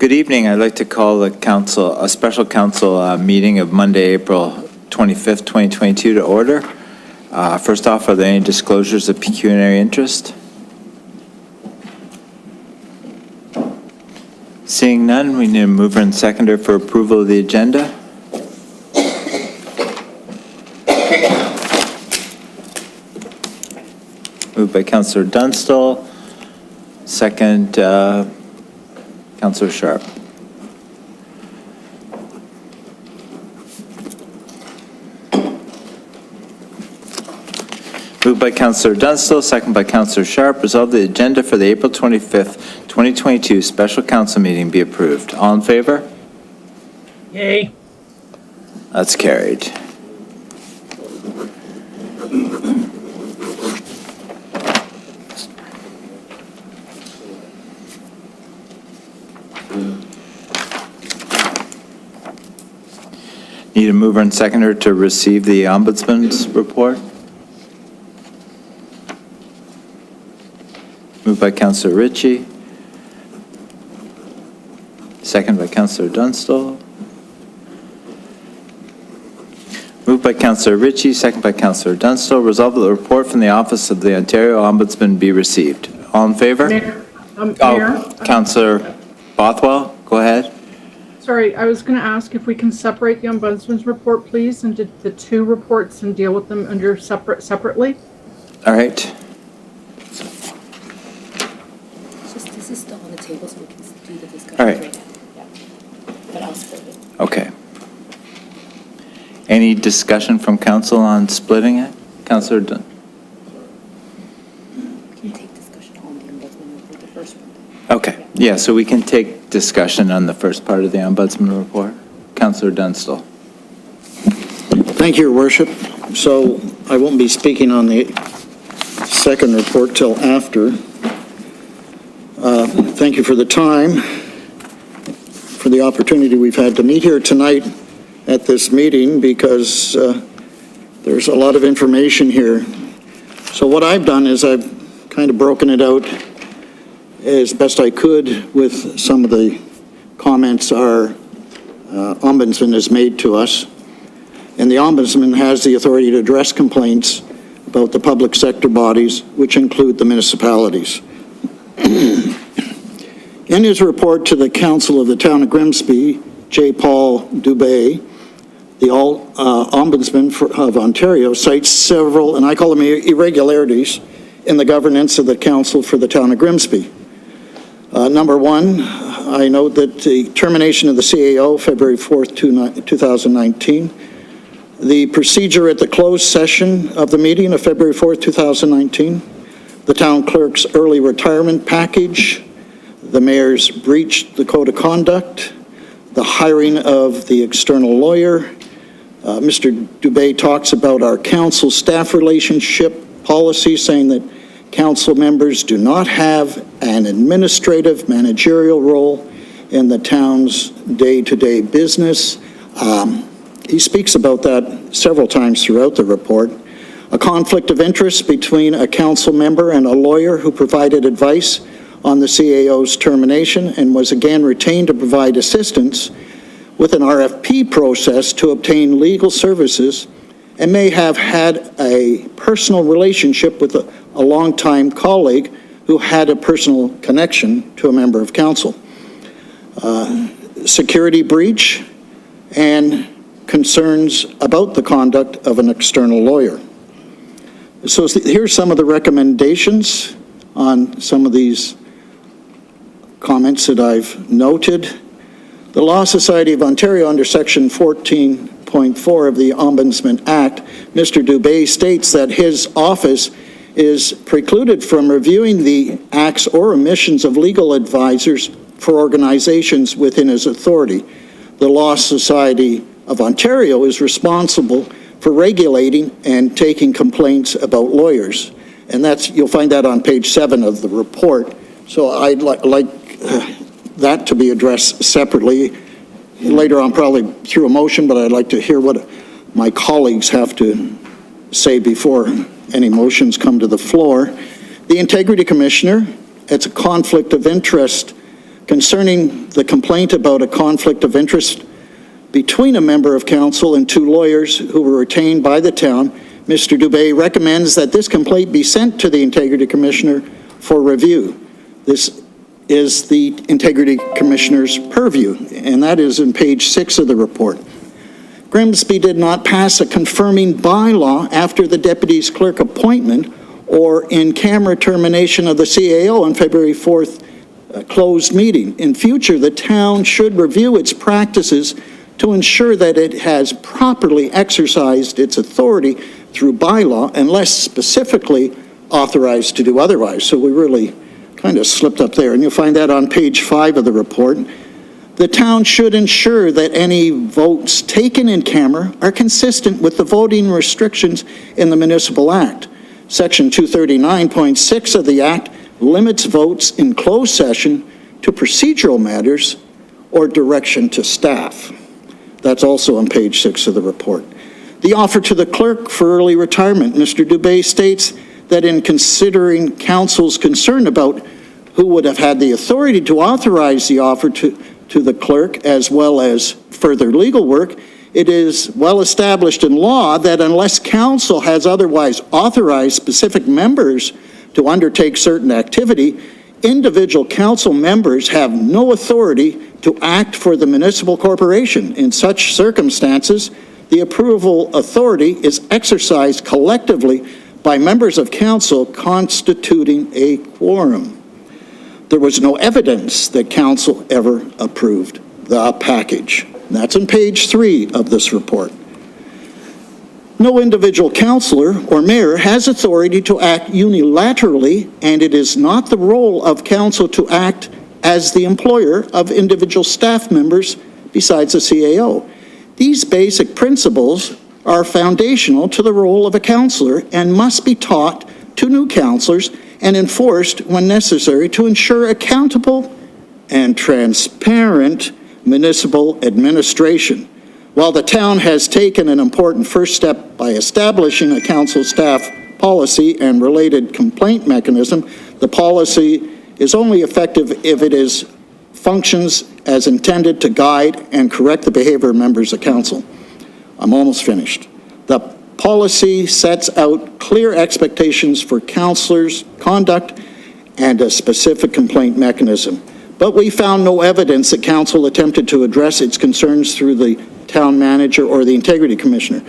Good evening. I'd like to call a special council meeting of Monday, April 25th, 2022 to order. First off, are there any disclosures of pecuniary interest? Seeing none, we need a mover and seconder for approval of the agenda. Moved by Councillor Dunstall, second Councillor Sharp. Moved by Councillor Dunstall, second by Councillor Sharp. Resolve the agenda for the April 25th, 2022 special council meeting be approved. All in favor? Yay. That's carried. Need a mover and seconder to receive the Ombudsman's report. Moved by Councillor Ritchie. Second by Councillor Dunstall. Moved by Councillor Ritchie, second by Councillor Dunstall. Resolve that the report from the Office of the Ontario Ombudsman be received. All in favor? Mayor, Councillor Bothwell, go ahead. Sorry, I was going to ask if we can separate the Ombudsman's report, please, into the two reports and deal with them under separately. All right. This is still on the table, so we can do the discussion All right. now. Yeah. But I'll split it. Okay. Any discussion from council on splitting it? Councillor Dunn. We can take discussion on the Ombudsman report, the first one. Okay. Yeah, so we can take discussion on the first part of the Ombudsman report. Councillor Dunstall. Thank you, Your Worship. So I won't be speaking on the second report till after. Thank you for the time, for the opportunity we've had to meet here tonight at this meeting, because there's a lot of information here. So what I've done is I've kind of broken it out as best I could with some of the comments our Ombudsman has made to us. And the Ombudsman has the authority to address complaints about the public sector bodies, which include the municipalities. In his report to the Council of the Town of Grimsby, J. Paul Dubé, the Ombudsman of Ontario, cites several, and I call them irregularities, in the governance of the Council for the Town of Grimsby. Number one, I note that the termination of the CAO, February 4th, 2019, the procedure at the closed session of the meeting of February 4th, 2019, the town clerk's early retirement package, the mayor's breached the code of conduct, the hiring of the external lawyer. Mr. Dubé talks about our council staff relationship policy, saying that council members do not have an administrative managerial role in the town's day-to-day business. He speaks about that several times throughout the report. A conflict of interest between a council member and a lawyer who provided advice on the CAO's termination and was again retained to provide assistance with an RFP process to obtain legal services, and may have had a personal relationship with a longtime colleague who had a personal connection to a member of council. Security breach and concerns about the conduct of an external lawyer. So here's some of the recommendations on some of these comments that I've noted. The Law Society of Ontario, under Section 14.4 of the Ombudsman Act, Mr. Dubé states that his office is precluded from reviewing the acts or omissions of legal advisors for organizations within his authority. The Law Society of Ontario is responsible for regulating and taking complaints about lawyers. And you'll find that on page 7 of the report. So I'd like that to be addressed separately. Later on, probably through a motion, but I'd like to hear what my colleagues have to say before any motions come to the floor. The Integrity Commissioner, it's a conflict of interest concerning the complaint about a conflict of interest between a member of council and two lawyers who were retained by the town, Mr. Dubé recommends that this complaint be sent to the Integrity Commissioner for review. This is the Integrity Commissioner's purview, and that is in page 6 of the report. Grimsby did not pass a confirming bylaw after the deputy's clerk appointment or in-camera termination of the CAO on February 4th closed meeting. In future, the town should review its practices to ensure that it has properly exercised its authority through bylaw unless specifically authorized to do otherwise. So we really kind of slipped up there, and you'll find that on page 5 of the report. The town should ensure that any votes taken in camera are consistent with the voting restrictions in the Municipal Act. Section 239.6 of the Act limits votes in closed session to procedural matters or direction to staff. That's also on page 6 of the report. The offer to the clerk for early retirement, Mr. Dubé states that in considering council's concern about who would have had the authority to authorize the offer to the clerk, as well as further legal work, it is well established in law that unless council has otherwise authorized specific members to undertake certain activity, individual council members have no authority to act for the municipal corporation. In such circumstances, the approval authority is exercised collectively by members of council constituting a quorum. There was no evidence that council ever approved the package. That's on page 3 of this report. No individual councillor or mayor has authority to act unilaterally, and it is not the role of council to act as the employer of individual staff members besides the CAO. These basic principles are foundational to the role of a councillor and must be taught to new councillors and enforced when necessary to ensure accountable and transparent municipal administration. While the town has taken an important first step by establishing a council staff policy and related complaint mechanism, the policy is only effective if it functions as intended to guide and correct the behavior of members of council. I'm almost finished. The policy sets out clear expectations for councillors' conduct and a specific complaint mechanism. But we found no evidence that council attempted to address its concerns through the town manager or the Integrity Commissioner.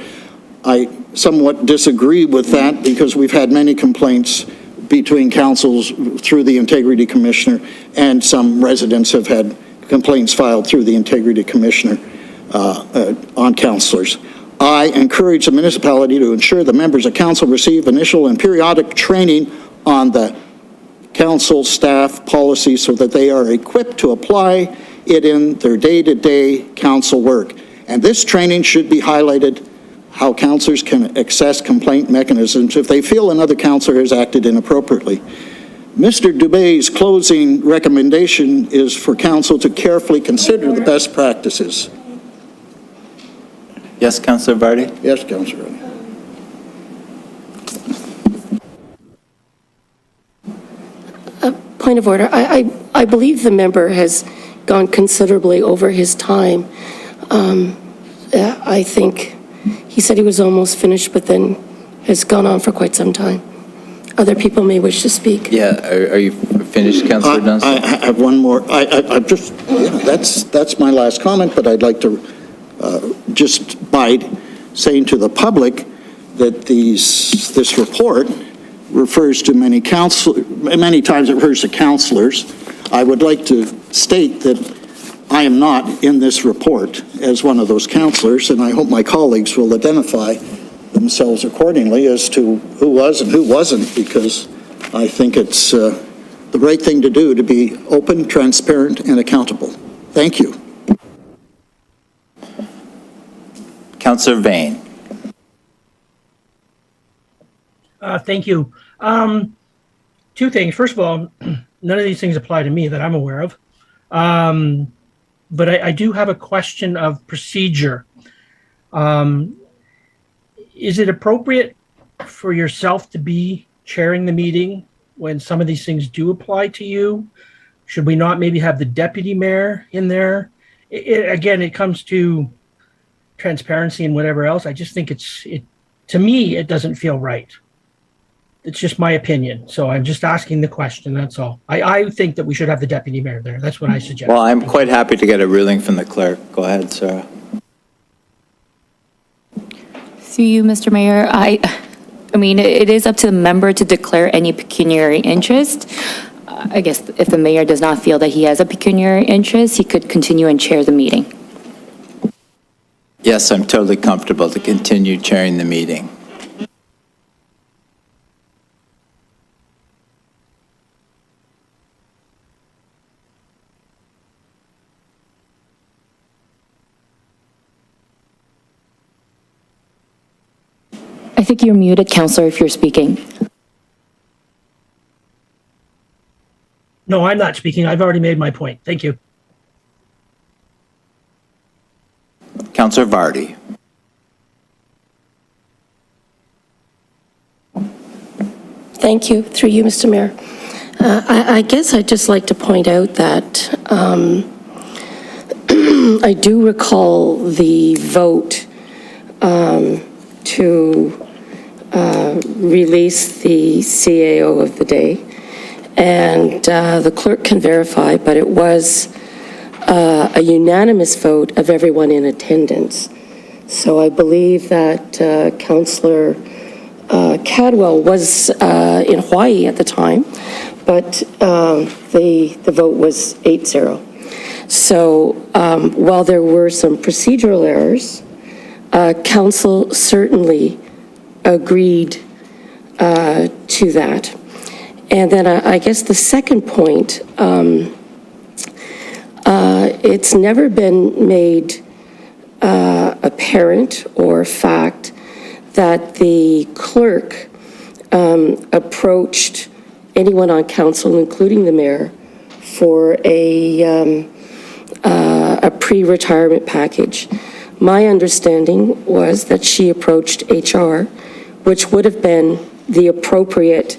I somewhat disagree with that because we've had many complaints between councils through the Integrity Commissioner, and some residents have had complaints filed through the Integrity Commissioner on councillors. I encourage the municipality to ensure the members of council receive initial and periodic training on the council staff policy so that they are equipped to apply it in their day-to-day council work. And this training should be highlighted how councillors can access complaint mechanisms if they feel another councillor has acted inappropriately. Mr. Dubé's closing recommendation is for council to carefully consider the best practices. Yes, Councillor Vardy? Yes, Councillor. Point of order. I believe the member has gone considerably over his time. I think he said he was almost finished, but then has gone on for quite some time. Other people may wish to speak. Yeah, are you finished, Councillor Dunstan? I have one more. I just, that's my last comment, but I'd like to just by saying to the public that this report refers to many times it refers to councillors. I would like to state that I am not in this report as one of those councillors, and I hope my colleagues will identify themselves accordingly as to who was and who wasn't, because I think it's the right thing to do to be open, transparent, and accountable. Thank you. Councillor Vane. Thank you. Two things. First of all, none of these things apply to me that I'm aware of. But I do have a question of procedure. Is it appropriate for yourself to be chairing the meeting when some of these things do apply to you? Should we not maybe have the deputy mayor in there? Again, it comes to transparency and whatever else. I just think to me, it doesn't feel right. It's just my opinion. So I'm just asking the question, that's all. I think that we should have the deputy mayor there. That's what I suggest. Well, I'm quite happy to get a ruling from the clerk. Go ahead, Sarah. Through you, Mr. Mayor, I mean, it is up to the member to declare any pecuniary interest. I guess if the mayor does not feel that he has a pecuniary interest, he could continue and chair the meeting. Yes, I'm totally comfortable to continue chairing the meeting. I think you're muted, Counselor, if you're speaking. No, I'm not speaking. I've already made my point. Thank you. Councillor Vardy. Thank you. Through you, Mr. Mayor. I guess I'd just like to point out that I do recall the vote to release the CAO of the day. And the clerk can verify, but it was a unanimous vote of everyone in attendance. So I believe that Councillor Cadwell was in Hawaii at the time, but the vote was 8-0. So while there were some procedural errors, Council certainly agreed to that. And then I guess the second point, it's never been made apparent or fact that the clerk approached anyone on council, including the mayor, for a pre-retirement package. My understanding was that she approached HR, which would have been the appropriate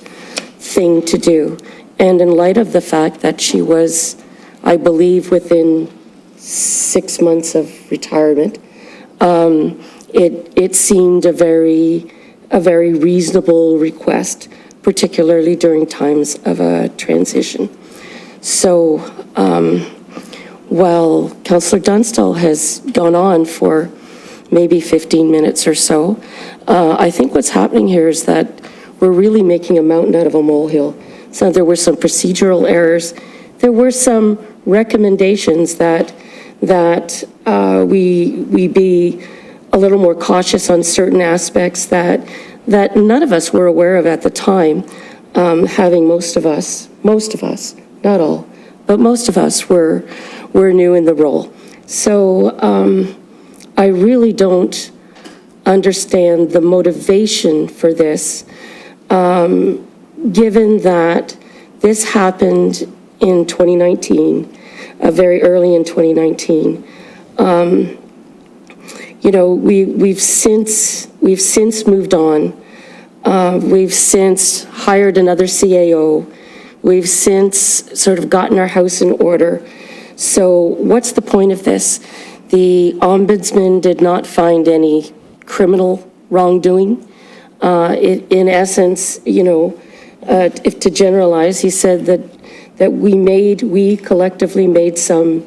thing to do. And in light of the fact that she was, I believe, within 6 months of retirement, it seemed a very reasonable request, particularly during times of a transition. So while Councillor Dunstall has gone on for maybe 15 minutes or so, I think what's happening here is that we're really making a mountain out of a molehill. So there were some procedural errors. There were some recommendations that we be a little more cautious on certain aspects that none of us were aware of at the time, having most of us, not all, but most of us were new in the role. So I really don't understand the motivation for this, given that this happened in 2019, very early in 2019. You know, we've since moved on. We've since hired another CAO. We've since sort of gotten our house in order. So what's the point of this? The Ombudsman did not find any criminal wrongdoing. In essence, you know, if to generalize, he said that we collectively made some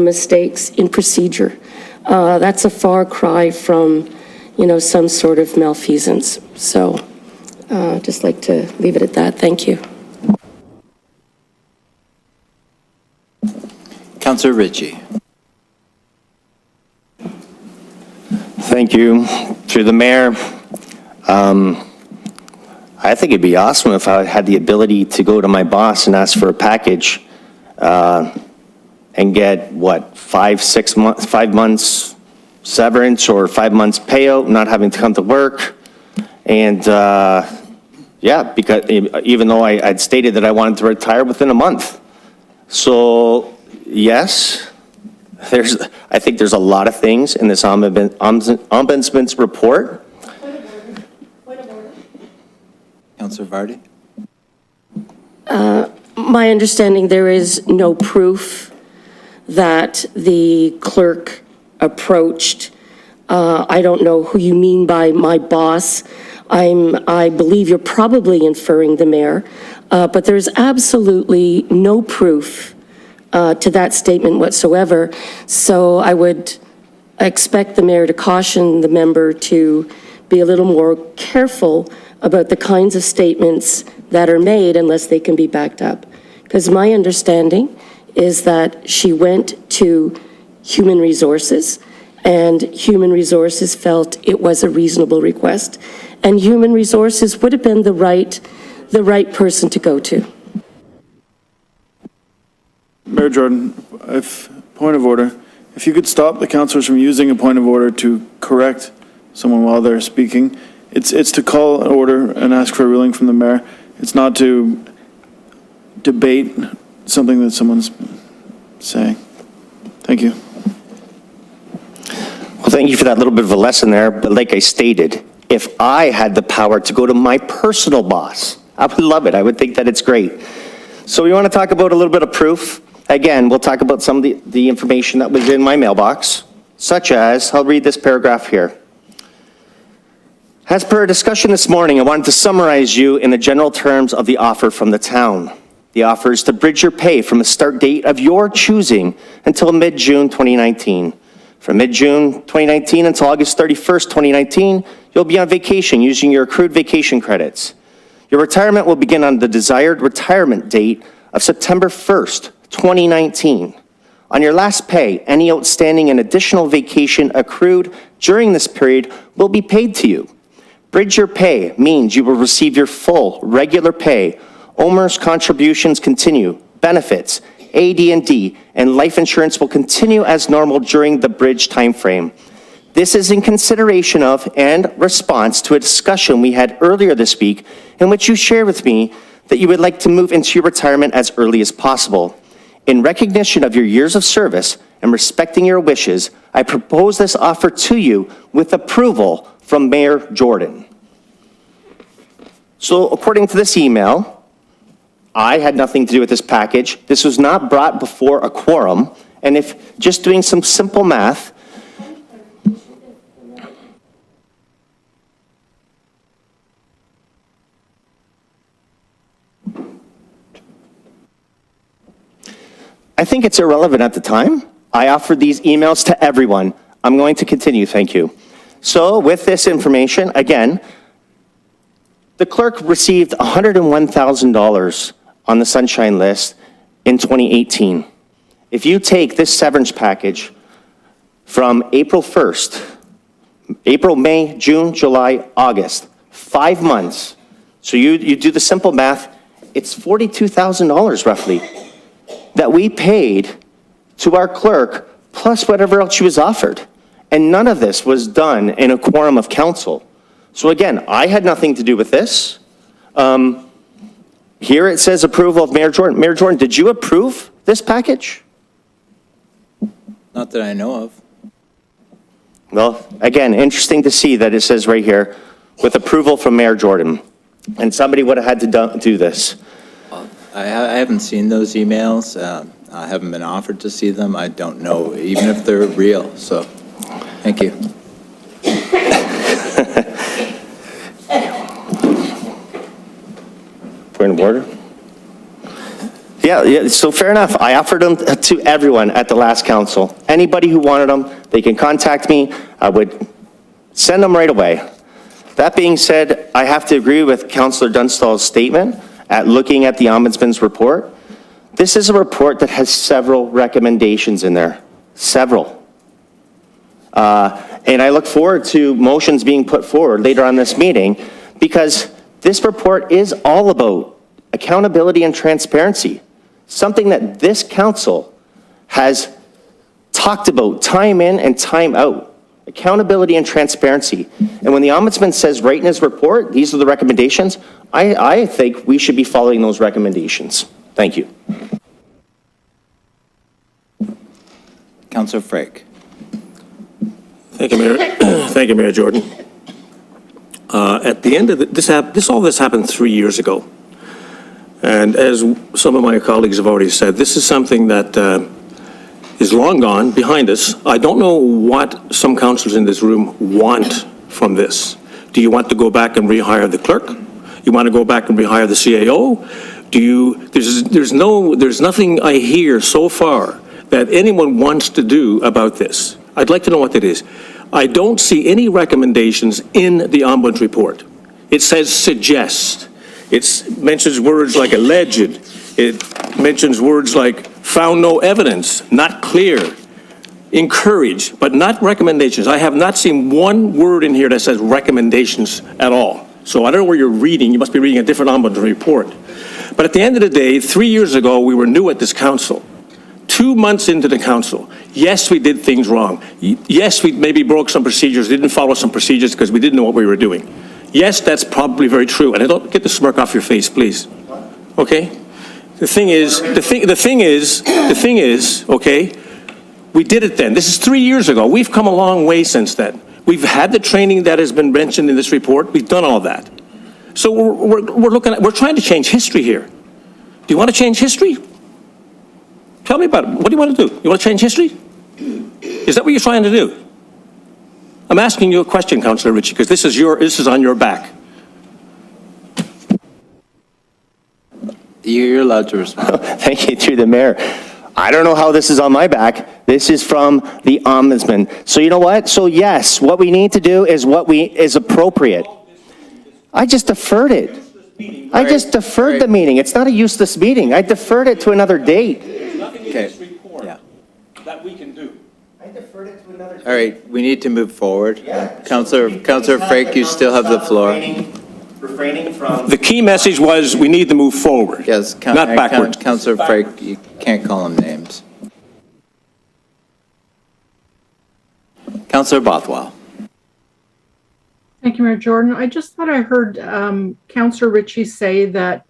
mistakes in procedure. That's a far cry from, you know, some sort of malfeasance. So just like to leave it at that. Thank you. Councillor Ritchie. Thank you. Through the mayor, I think it'd be awesome if I had the ability to go to my boss and ask for a package and get, what, 5 months severance or 5 months payout, not having to come to work. And yeah, because even though I'd stated that I wanted to retire within a month. So yes, I think there's a lot of things in this Ombudsman's report. Councillor Vardy. my understanding, there is no proof that the clerk approached. I don't know who you mean by my boss. I believe you're probably inferring the mayor, but there's absolutely no proof to that statement whatsoever. So I would expect the mayor to caution the member to be a little more careful about the kinds of statements that are made unless they can be backed up. Because my understanding is that she went to Human Resources, and Human Resources felt it was a reasonable request, and Human Resources would have been the right person to go to. Mayor Jordan, point of order. If you could stop the councillors from using a point of order to correct someone while they're speaking. It's to call an order and ask for a ruling from the mayor. It's not to debate something that someone's saying. Thank you. Well, thank you for that little bit of a lesson there. But like I stated, if I had the power to go to my personal boss, I would love it. I would think that it's great. So we want to talk about a little bit of proof. Again, we'll talk about some of the information that was in my mailbox, such as, I'll read this paragraph here. As per a discussion this morning, I wanted to summarize you in the general terms of the offer from the town. The offer is to bridge your pay from a start date of your choosing until mid-June 2019. From mid-June 2019 until August 31st, 2019, you'll be on vacation using your accrued vacation credits. Your retirement will begin on the desired retirement date of September 1st, 2019. On your last pay, any outstanding and additional vacation accrued during this period will be paid to you. Bridge your pay means you will receive your full regular pay. OMERS contributions continue. Benefits, AD&D, and life insurance will continue as normal during the bridge timeframe. This is in consideration of and response to a discussion we had earlier this week in which you shared with me that you would like to move into your retirement as early as possible. In recognition of your years of service and respecting your wishes, I propose this offer to you with approval from Mayor Jordan. So according to this email, I had nothing to do with this package. This was not brought before a quorum. And if just doing some simple math, I think it's irrelevant at the time. I offered these emails to everyone. I'm going to continue, thank you. So with this information, again, the clerk received $101,000 on the Sunshine List in 2018. If you take this severance package from April 1st, April, May, June, July, August, 5 months, so you do the simple math, it's $42,000 roughly that we paid to our clerk plus whatever else she was offered. And none of this was done in a quorum of council. So again, I had nothing to do with this. Here it says approval of Mayor Jordan. Mayor Jordan, did you approve this package? Not that I know of. Well, again, interesting to see that it says right here, with approval from Mayor Jordan. And somebody would have had to do this. I haven't seen those emails. I haven't been offered to see them. I don't know even if they're real, so thank you. Point of order? Yeah, so fair enough. I offered them to everyone at the last council. Anybody who wanted them, they can contact me. I would send them right away. That being said, I have to agree with Councillor Dunstall's statement at looking at the Ombudsman's report. This is a report that has several recommendations in there, several. And I look forward to motions being put forward later on this meeting because this report is all about accountability and transparency, something that this council has talked about time in and time out, accountability and transparency. And when the Ombudsman says right in his report, these are the recommendations, I think we should be following those recommendations. Thank you. Councillor Frake. Thank you, Mayor. Thank you, Mayor Jordan. At the end of this, all this happened 3 years ago. And as some of my colleagues have already said, this is something that is long gone, behind us. I don't know what some councillors in this room want from this. Do you want to go back and rehire the clerk? You want to go back and rehire the CAO? There's nothing I hear so far that anyone wants to do about this. I'd like to know what that is. I don't see any recommendations in the Ombudsman report. It says suggest. It mentions words like alleged. It mentions words like found no evidence, not clear, encourage, but not recommendations. I have not seen one word in here that says recommendations at all. So I don't know where you're reading. You must be reading a different Ombudsman report. But at the end of the day, 3 years ago, we were new at this council. 2 months into the council, yes, we did things wrong. Yes, we maybe broke some procedures, didn't follow some procedures because we didn't know what we were doing. Yes, that's probably very true. And I don't get the smirk off your face, please. Okay? The thing is, okay, we did it then. This is 3 years ago. We've come a long way since then. We've had the training that has been mentioned in this report. We've done all that. So we're trying to change history here. Do you want to change history? Tell me about it. What do you want to do? You want to change history? Is that what you're trying to do? I'm asking you a question, Councillor Ritchie, because this is on your back. You're allowed to respond. Thank you, through the mayor. I don't know how this is on my back. This is from the Ombudsman. So you know what? So yes, what we need to do is what is appropriate. I just deferred it. I just deferred the meeting. It's not a useless meeting. I deferred it to another date. There's nothing in Okay. this report Yeah. that we can do. I deferred it to another date. All right, we need to move forward. Councillor Frake, you still have the floor. Refraining from. The key message was we need to move forward, Yes, not backwards. Councillor Frake, you can't call him names. Councillor Bothwell. Thank you, Mayor Jordan. I just thought I heard Councillor Ritchie say that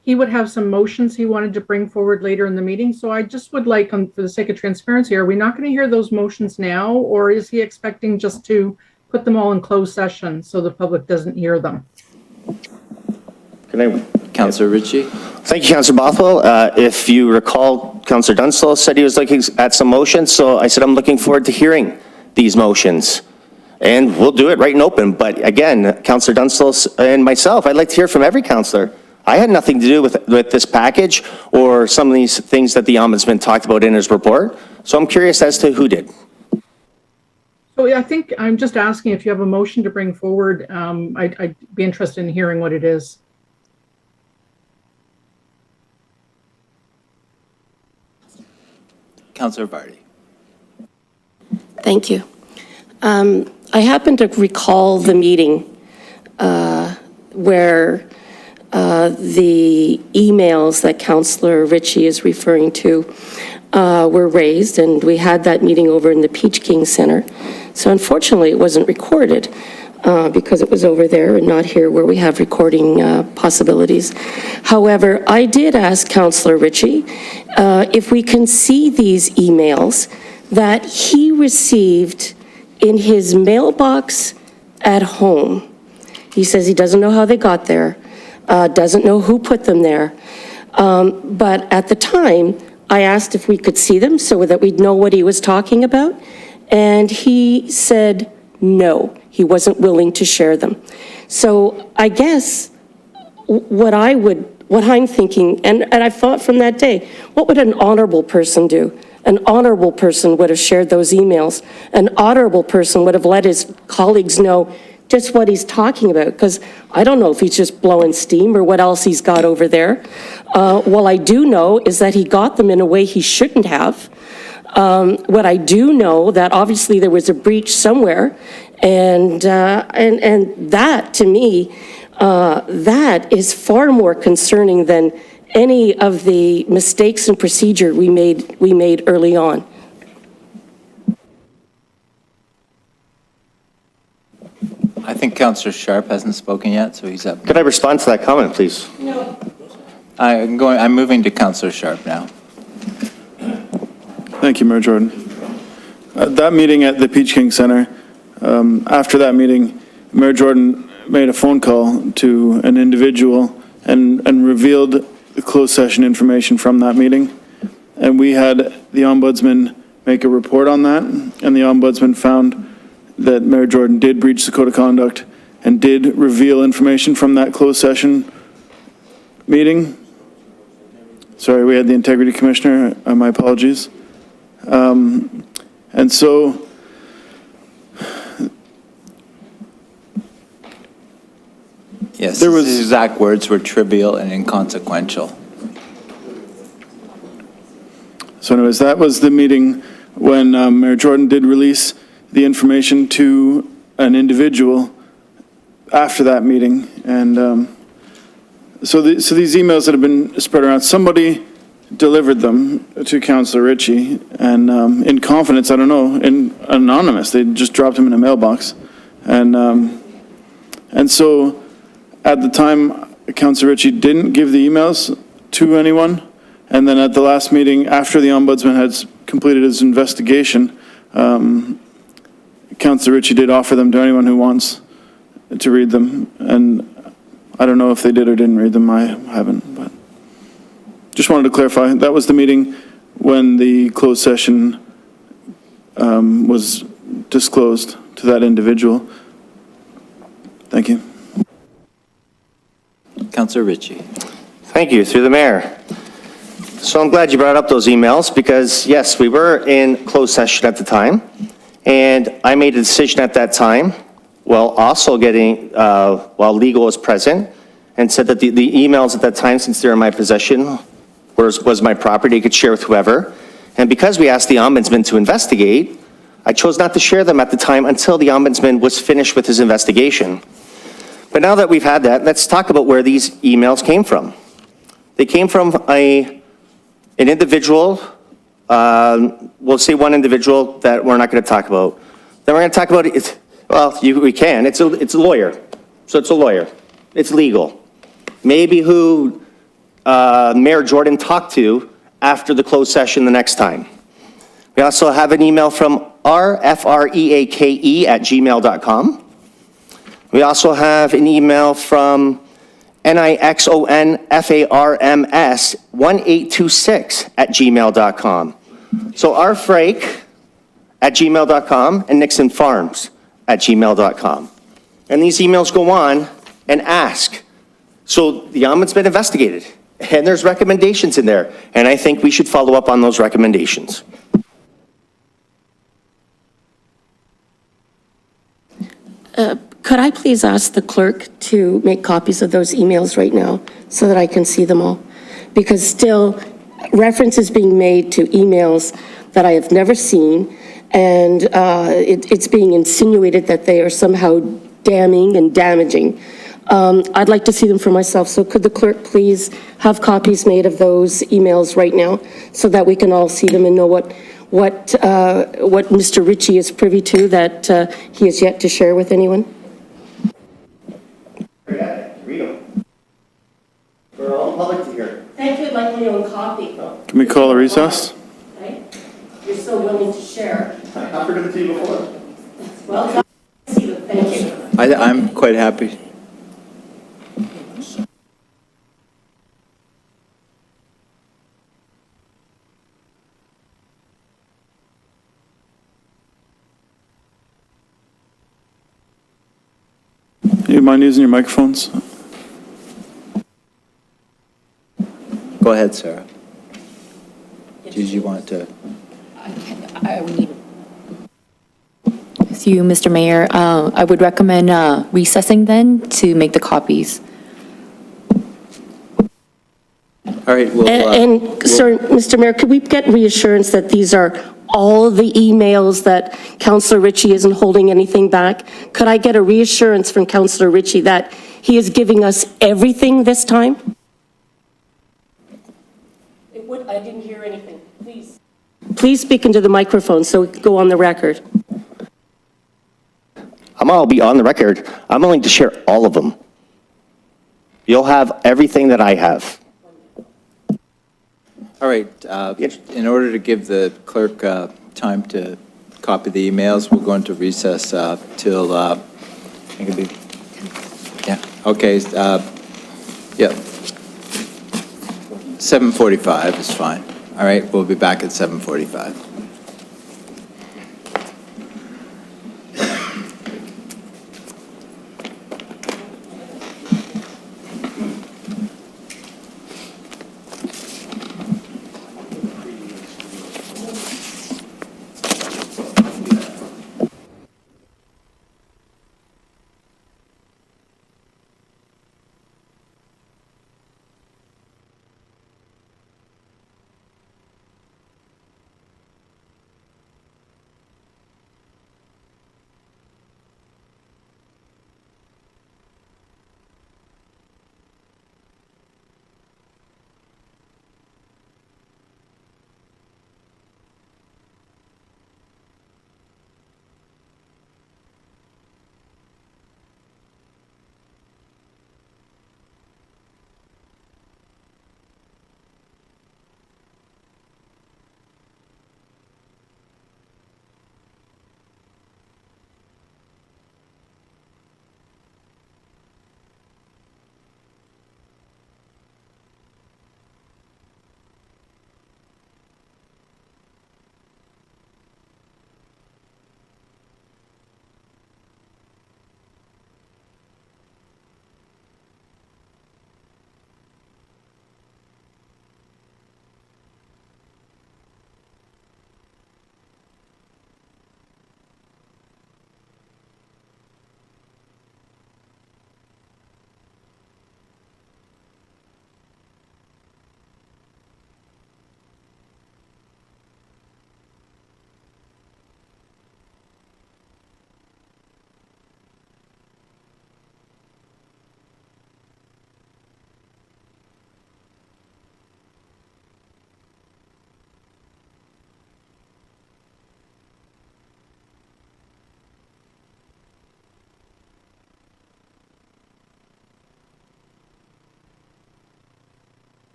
he would have some motions he wanted to bring forward later in the meeting. So I just would like, for the sake of transparency, are we not going to hear those motions now? Or is he expecting just to put them all in closed session so the public doesn't hear them? Councillor Ritchie. Thank you, Councillor Bothwell. If you recall, Councillor Dunstall said he was looking at some motions, so I said I'm looking forward to hearing these motions. And we'll do it right and open. But again, Councillor Dunstall and myself, I'd like to hear from every councillor. I had nothing to do with this package or some of these things that the Ombudsman talked about in his report. So I'm curious as to who did. So I think I'm just asking if you have a motion to bring forward. I'd be interested in hearing what it is. Councillor Vardy. Thank you. I happen to recall the meeting where the emails that Councillor Ritchie is referring to were raised, and we had that meeting over in the Peach King Center. So unfortunately, it wasn't recorded because it was over there and not here where we have recording possibilities. However, I did ask Councillor Ritchie if we can see these emails that he received in his mailbox at home. He says he doesn't know how they got there, doesn't know who put them there. But at the time, I asked if we could see them so that we'd know what he was talking about. And he said no, he wasn't willing to share them. So I guess what I'm thinking, and I thought from that day, what would an honorable person do? An honorable person would have shared those emails. An honorable person would have let his colleagues know just what he's talking about, because I don't know if he's just blowing steam or what else he's got over there. What I do know is that he got them in a way he shouldn't have. What I do know that obviously there was a breach somewhere, and that to me, that is far more concerning than any of the mistakes in procedure we made early on. I think Councillor Sharp hasn't spoken yet, so he's up. Could I respond to that comment, please? No. I'm moving to Councillor Sharp now. Thank you, Mayor Jordan. That meeting at the Peach King Center, after that meeting, Mayor Jordan made a phone call to an individual and revealed the closed session information from that meeting. And we had the ombudsman make a report on that, and the ombudsman found that Mayor Jordan did breach the code of conduct and did reveal information from that closed session meeting. Sorry, we had the integrity commissioner, my apologies. And so, Yes, There was- his exact words were trivial and inconsequential. so anyways, that was the meeting when Mayor Jordan did release the information to an individual after that meeting. And so these emails that have been spread around, somebody delivered them to Councillor Ritchie, and in confidence, I don't know, in anonymous, they just dropped them in a mailbox. And so at the time, Councillor Ritchie didn't give the emails to anyone. And then at the last meeting, after the ombudsman had completed his investigation, Councillor Ritchie did offer them to anyone who wants to read them. And I don't know if they did or didn't read them. I haven't, but just wanted to clarify. That was the meeting when the closed session was disclosed to that individual. Thank you. Councillor Ritchie. Thank you, through the mayor. So I'm glad you brought up those emails because, yes, we were in closed session at the time. And I made a decision at that time, while also getting, while legal was present, and said that the emails at that time, since they're in my possession, was my property, I could share with whoever. And because we asked the ombudsman to investigate, I chose not to share them at the time until the ombudsman was finished with his investigation. But now that we've had that, let's talk about where these emails came from. They came from an individual, we'll say one individual that we're not going to talk about. Then we're going to talk about it, well, we can, it's a lawyer. So it's a lawyer, it's legal. Maybe who Mayor Jordan talked to after the closed session the next time. We also have an email from rfreake@gmail.com. We also have an email from nixonfarms1826@gmail.com. So rfrake@gmail.com and nixonfarms@gmail.com. And these emails go on and ask. So the ombudsman investigated, and there's recommendations in there, and I think we should follow up on those recommendations. Could I please ask the clerk to make copies of those emails right now so that I can see them all? Because still, reference is being made to emails that I have never seen, and it's being insinuated that they are somehow damning and damaging. I'd like to see them for myself, so could the clerk please have copies made of those emails right now so that we can all see them and know what Mr. Ritchie is privy to that he has yet to share with anyone? Read them. For all the public to hear. Thank you, I'd like my own copy. Can we call a recess? Right? You're so willing to share. I've offered them to you before. Well, thank you. I'm quite happy. You mind using your microphones? Go ahead, Sarah. Did you want to? I would need. Through you, Mr. Mayor, I would recommend recessing then to make the copies. All right, Sorry, Mr. Mayor, could we get reassurance that these are all the emails that Councillor Ritchie isn't holding anything back? Could I get a reassurance from Councillor Ritchie that he is giving us everything this time? I didn't hear anything, please. Please speak into the microphone so it can go on the record. I'll be on the record. I'm willing to share all of them. You'll have everything that I have. all right, in order to give the clerk time to copy the emails, we'll go into recess till, I think it'll be, yeah, okay, yeah. 7:45 is fine. All right, we'll be back at 7:45.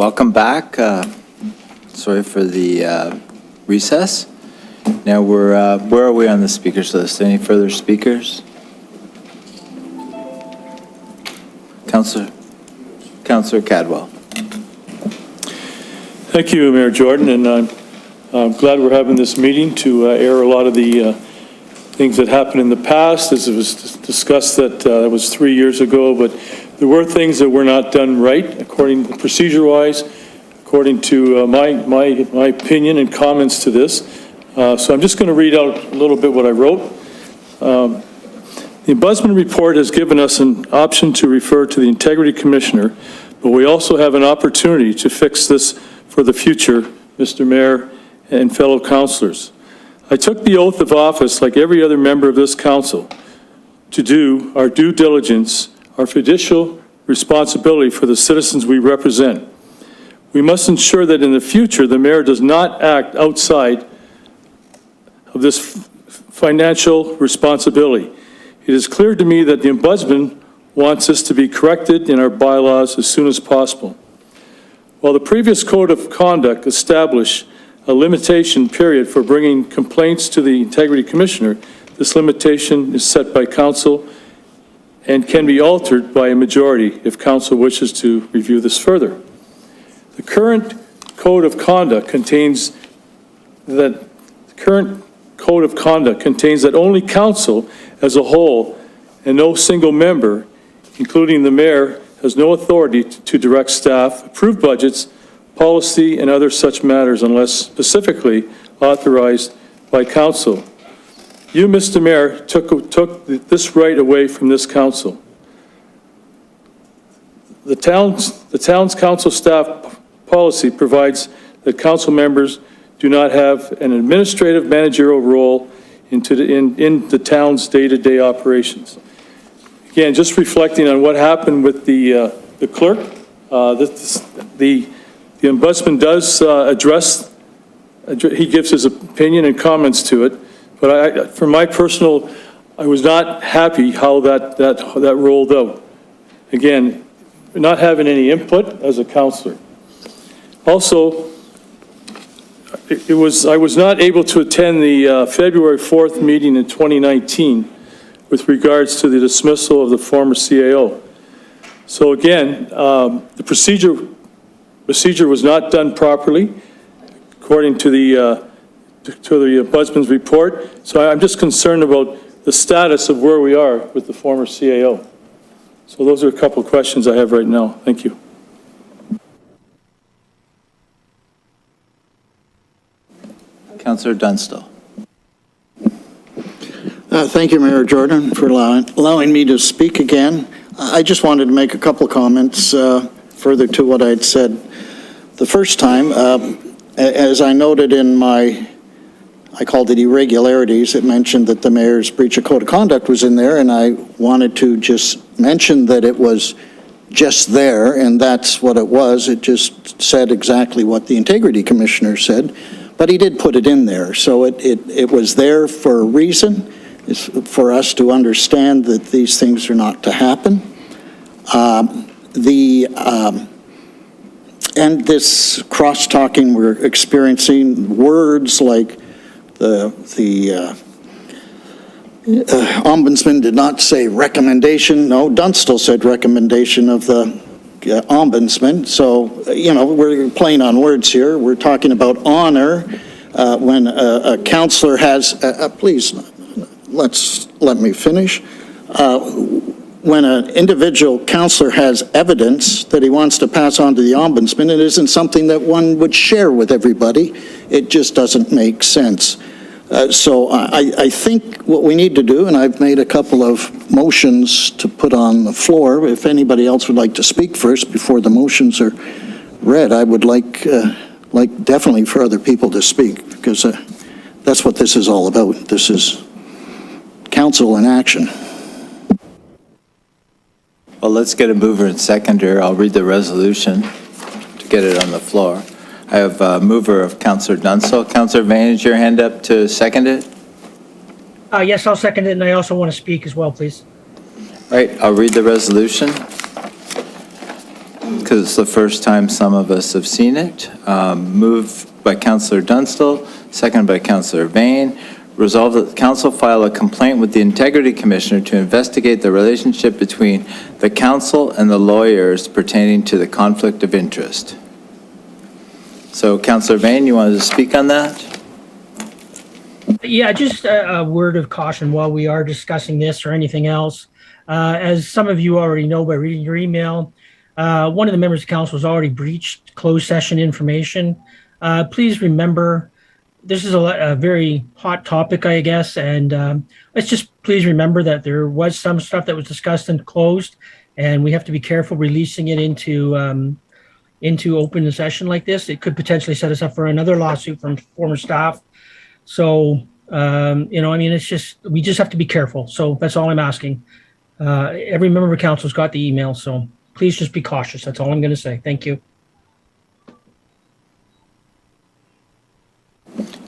welcome back. Sorry for the recess. Now where are we on the speakers list? Any further speakers? Councillor Cadwell. Thank you, Mayor Jordan, and I'm glad we're having this meeting to air a lot of the things that happened in the past. As it was discussed that was 3 years ago, but there were things that were not done right, according to procedure-wise, according to my opinion and comments to this. So I'm just going to read out a little bit what I wrote. The Ombudsman Report has given us an option to refer to the Integrity Commissioner, but we also have an opportunity to fix this for the future, Mr. Mayor and fellow councillors. I took the oath of office, like every other member of this council, to do our due diligence, our fiducial responsibility for the citizens we represent. We must ensure that in the future, the mayor does not act outside of this financial responsibility. It is clear to me that the Ombudsman wants this to be corrected in our bylaws as soon as possible. While the previous Code of Conduct established a limitation period for bringing complaints to the Integrity Commissioner, this limitation is set by council and can be altered by a majority if council wishes to review this further. The current Code of Conduct contains that only council as a whole and no single member, including the mayor, has no authority to direct staff, approve budgets, policy, and other such matters unless specifically authorized by council. You, Mr. Mayor, took this right away from this council. The town's council staff policy provides that council members do not have an administrative managerial role in the town's day-to-day operations. Again, just reflecting on what happened with the clerk, the Ombudsman does he gives his opinion and comments to it, but for my personal, I was not happy how that rolled out. Again, not having any input as a councillor. Also, I was not able to attend the February 4th meeting in 2019 with regards to the dismissal of the former CAO. So again, the procedure was not done properly according to the Ombudsman's report. So I'm just concerned about the status of where we are with the former CAO. So those are a couple of questions I have right now. Thank you. Councillor Dunstall. Thank you, Mayor Jordan, for allowing me to speak again. I just wanted to make a couple of comments further to what I'd said the first time. As I noted in I called it irregularities, it mentioned that the mayor's breach of code of conduct was in there, and I wanted to just mention that it was just there, and that's what it was. It just said exactly what the Integrity Commissioner said, but he did put it in there. So it was there for a reason. It's for us to understand that these things are not to happen. And this cross-talking we're experiencing, words like the Ombudsman did not say recommendation. No, Dunstall said recommendation of the Ombudsman. So, we're playing on words here. We're talking about honor when a councillor has, please, let me finish. When an individual councillor has evidence that he wants to pass on to the Ombudsman, it isn't something that one would share with everybody. It just doesn't make sense. So I think what we need to do, and I've made a couple of motions to put on the floor. If anybody else would like to speak first before the motions are read, I would like definitely for other people to speak, because that's what this is all about. This is council in action. Well, let's get a mover and seconder. I'll read the resolution to get it on the floor. I have a mover of Councillor Dunstall. Councillor Vane, is your hand up to second it? Yes, I'll second it, and I also want to speak as well, please. All right, I'll read the resolution. because it's the first time some of us have seen it. Moved by Councillor Dunstall, seconded by Councillor Vane. Resolved that the council file a complaint with the Integrity Commissioner to investigate the relationship between the council and the lawyers pertaining to the conflict of interest. So, Councillor Vane, you wanted to speak on that? Yeah, just a word of caution while we are discussing this or anything else. As some of you already know by reading your email, one of the members of council has already breached closed session information. Please remember, this is a very hot topic, I guess, and let's just please remember that there was some stuff that was discussed and closed, and we have to be careful releasing it into open session like this. It could potentially set us up for another lawsuit from former staff. So, it's just, we just have to be careful. So that's all I'm asking. Every member of council's got the email, so please just be cautious. That's all I'm going to say. Thank you.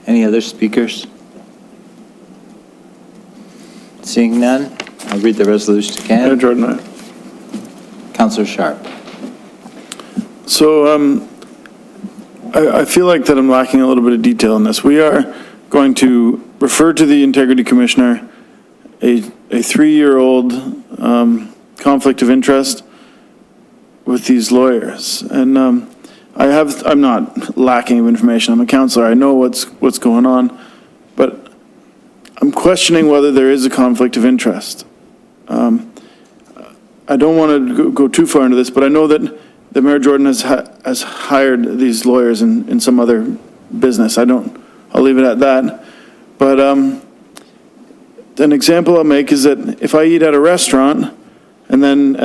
Any other speakers? Seeing none, I'll read the resolution again. Mayor Jordan, aye. Councillor Sharp. So I feel like that I'm lacking a little bit of detail in this. We are going to refer to the Integrity Commissioner a 3-year-old conflict of interest with these lawyers. And I'm not lacking of information. I'm a councillor. I know what's going on, but I'm questioning whether there is a conflict of interest. I don't want to go too far into this, but I know that Mayor Jordan has hired these lawyers in some other business. I'll leave it at that. But an example I'll make is that if I eat at a restaurant and then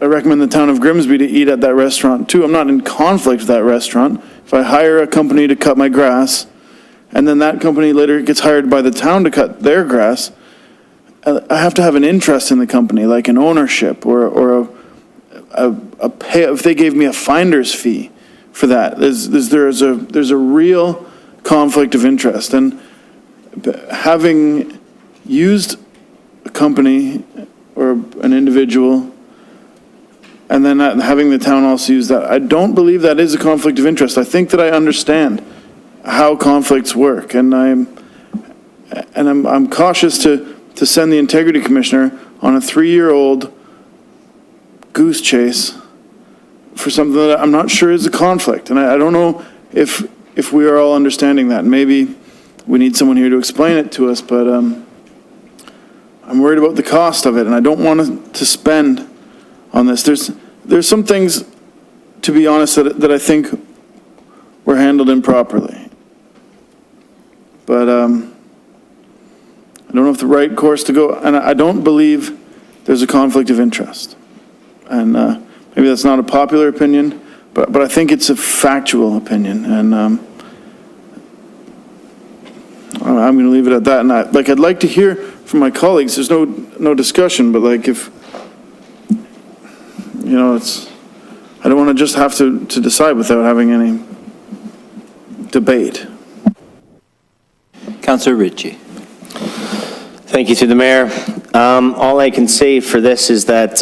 I recommend the town of Grimsby to eat at that restaurant too, I'm not in conflict with that restaurant. If I hire a company to cut my grass and then that company later gets hired by the town to cut their grass, I have to have an interest in the company, like an ownership or a pay. If they gave me a finder's fee for that, there's a real conflict of interest. And having used a company or an individual and then having the town also use that, I don't believe that is a conflict of interest. I think that I understand how conflicts work, and I'm cautious to send the Integrity Commissioner on a 3-year-old goose chase for something that I'm not sure is a conflict. And I don't know if we are all understanding that. Maybe we need someone here to explain it to us, but I'm worried about the cost of it, and I don't want to spend on this. There's some things, to be honest, that I think were handled improperly. But I don't know if the right course to go, and I don't believe there's a conflict of interest. And maybe that's not a popular opinion, but I think it's a factual opinion, and I'm going to leave it at that. And I'd like to hear from my colleagues. There's no discussion, but if I don't want to just have to decide without having any debate. Councillor Ritchie. Thank you to the mayor. All I can say for this is that,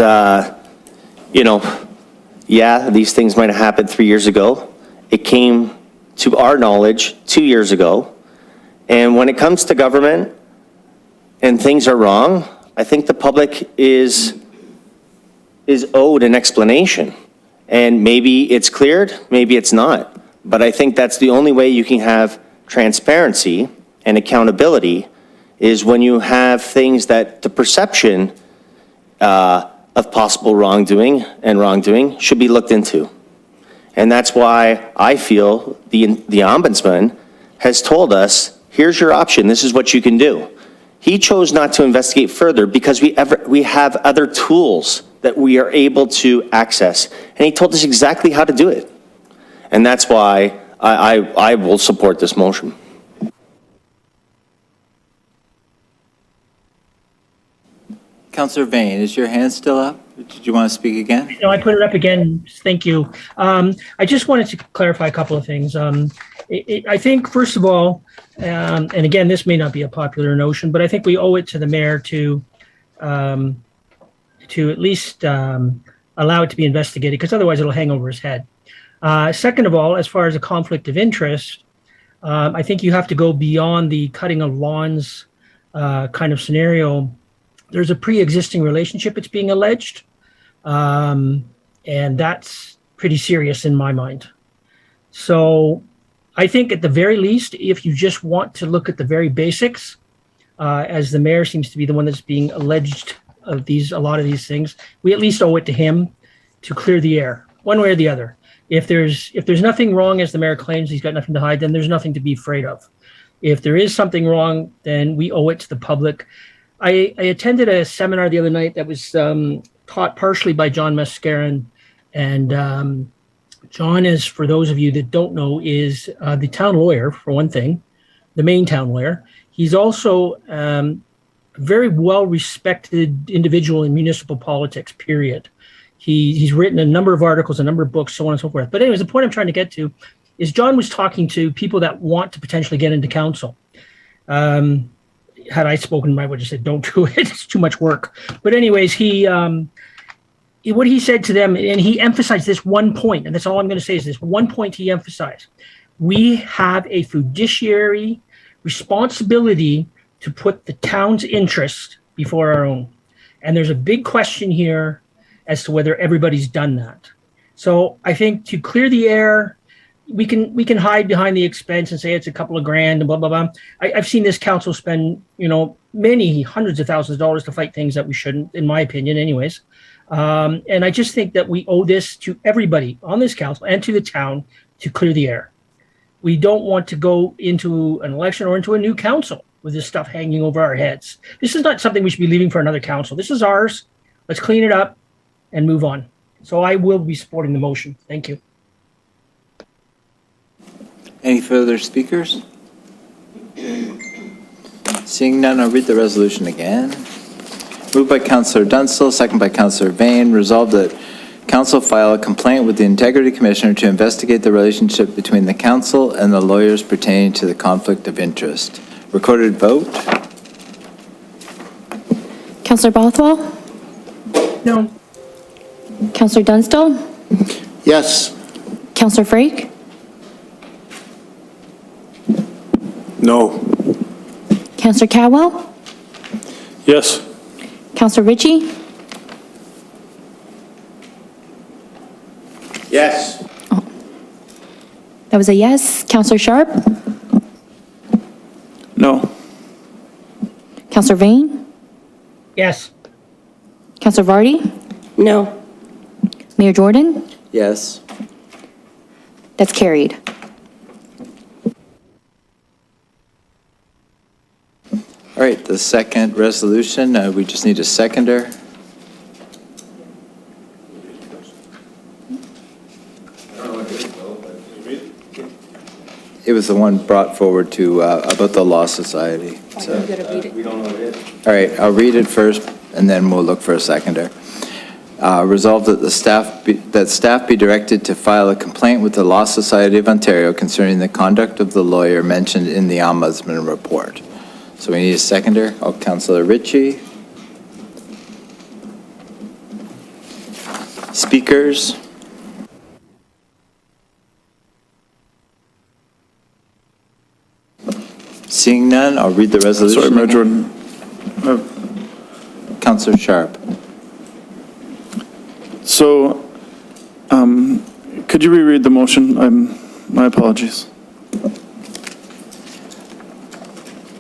yeah, these things might have happened 3 years ago. It came to our knowledge 2 years ago. And when it comes to government and things are wrong, I think the public is owed an explanation. And maybe it's cleared, maybe it's not. But I think that's the only way you can have transparency and accountability is when you have things that the perception of possible wrongdoing should be looked into. And that's why I feel the Ombudsman has told us, here's your option, this is what you can do. He chose not to investigate further because we have other tools that we are able to access. And he told us exactly how to do it. And that's why I will support this motion. Councillor Vane, is your hand still up? Did you want to speak again? No, I put it up again. Thank you. I just wanted to clarify a couple of things. I think, first of all, and again, this may not be a popular notion, but I think we owe it to the mayor to at least allow it to be investigated, because otherwise it'll hang over his head. Second of all, as far as a conflict of interest, I think you have to go beyond the cutting of lawns kind of scenario. There's a pre-existing relationship that's being alleged, and that's pretty serious in my mind. So I think at the very least, if you just want to look at the very basics, as the mayor seems to be the one that's being alleged of a lot of these things, we at least owe it to him to clear the air, one way or the other. If there's nothing wrong, as the mayor claims, he's got nothing to hide, then there's nothing to be afraid of. If there is something wrong, then we owe it to the public. I attended a seminar the other night that was taught partially by John Mascaron, and John is, for those of you that don't know, is the town lawyer, for one thing, the main town lawyer. He's also a very well-respected individual in municipal politics, period. He's written a number of articles, a number of books, so on and so forth. But anyways, the point I'm trying to get to is John was talking to people that want to potentially get into council. Had I spoken, I would have said, don't do it. It's too much work. But anyways, what he said to them, and he emphasized this one point, and that's all I'm going to say is this one point he emphasized. We have a fiduciary responsibility to put the town's interest before our own. And there's a big question here as to whether everybody's done that. So I think to clear the air, we can hide behind the expense and say it's a couple of grand and blah, blah, blah. I've seen this council spend, many hundreds of thousands of dollars to fight things that we shouldn't, in my opinion anyways. And I just think that we owe this to everybody on this council and to the town to clear the air. We don't want to go into an election or into a new council with this stuff hanging over our heads. This is not something we should be leaving for another council. This is ours. Let's clean it up and move on. So I will be supporting the motion. Thank you. Any further speakers? Seeing none, I'll read the resolution again. Moved by Councillor Dunstall, second by Councillor Vane. Resolved that Council file a complaint with the Integrity Commissioner to investigate the relationship between the Council and the lawyers pertaining to the conflict of interest. Recorded vote? Councillor Bothwell? No. Councillor Dunstall? Yes. Councillor Frake? No. Councillor Cowell? Yes. Councillor Ritchie? Yes. That was a yes. Councillor Sharp? No. Councillor Vane? Yes. Councillor Vardy? No. Mayor Jordan? Yes. That's carried. All right, the second resolution, we just need a seconder. It was the one brought forward to, about the Law Society. So. We don't know what it is. All right, I'll read it first, and then we'll look for a seconder. Resolved that staff be directed to file a complaint with the Law Society of Ontario concerning the conduct of the lawyer mentioned in the Ombudsman Report. So we need a seconder. Oh, Councillor Ritchie. Speakers. Seeing none, I'll read the resolution. Sorry, Mayor Jordan. Councillor Sharp. So, could you reread the motion? My apologies.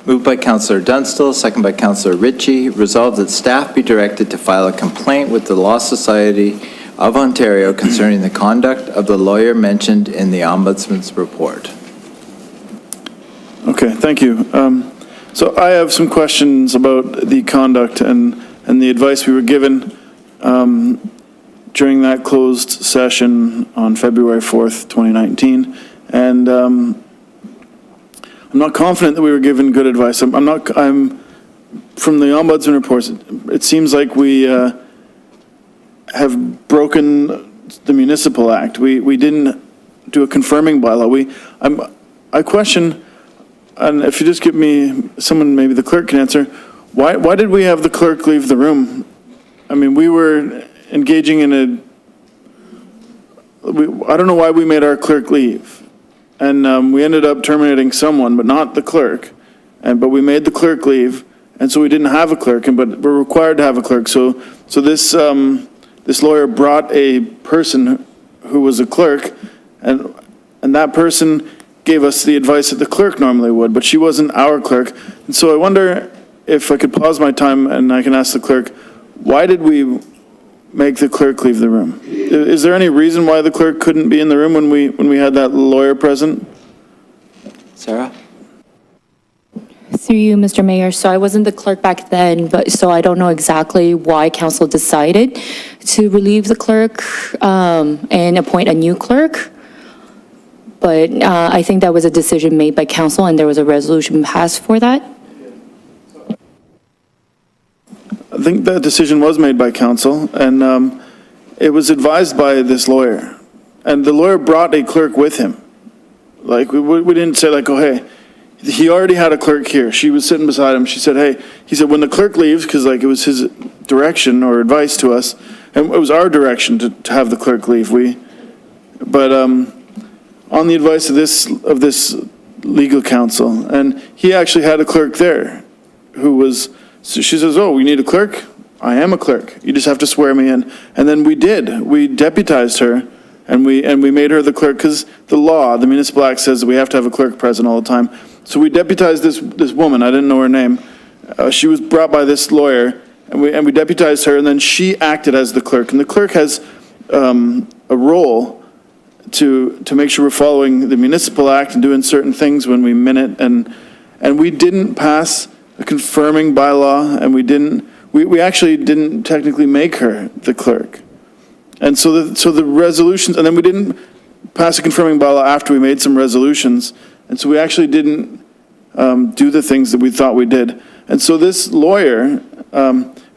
Moved by Councillor Dunstall, second by Councillor Ritchie. Resolved that staff be directed to file a complaint with the Law Society of Ontario concerning the conduct of the lawyer mentioned in the Ombudsman's report. Okay, thank you. So I have some questions about the conduct and the advice we were given during that closed session on February 4th, 2019. And I'm not confident that we were given good advice. I'm from the Ombudsman reports, it seems like we have broken the Municipal Act. We didn't do a confirming bylaw. I question, and if you just give me someone, maybe the clerk can answer, why did we have the clerk leave the room? I mean, we were engaging in I don't know why we made our clerk leave. And we ended up terminating someone, but not the clerk. But we made the clerk leave, and so we didn't have a clerk, but we're required to have a clerk. So this lawyer brought a person who was a clerk, and that person gave us the advice that the clerk normally would, but she wasn't our clerk. And so I wonder if I could pause my time and I can ask the clerk, why did we make the clerk leave the room? Is there any reason why the clerk couldn't be in the room when we had that lawyer present? Sarah? Through you, Mr. Mayor. So I wasn't the clerk back then, but so I don't know exactly why council decided to relieve the clerk and appoint a new clerk. But I think that was a decision made by council and there was a resolution passed for that. I think that decision was made by council, and it was advised by this lawyer. And the lawyer brought a clerk with him. Like, we didn't say, like, oh, hey, he already had a clerk here. She was sitting beside him. She said, hey, he said, when the clerk leaves, because, like, it was his direction or advice to us, and it was our direction to have the clerk leave. But on the advice of this legal counsel, and he actually had a clerk there who was, so she says, oh, we need a clerk? I am a clerk. You just have to swear me in. And then we did. We deputized her, and we made her the clerk, because the law, the Municipal Act, says that we have to have a clerk present all the time. So we deputized this woman. I didn't know her name. She was brought by this lawyer, and we deputized her, and then she acted as the clerk. And the clerk has a role to make sure we're following the Municipal Act and doing certain things when we minute. And we didn't pass a confirming bylaw, and we actually didn't technically make her the clerk. And so the resolutions, and then we didn't pass a confirming bylaw after we made some resolutions, and so we actually didn't do the things that we thought we did. And so this lawyer, I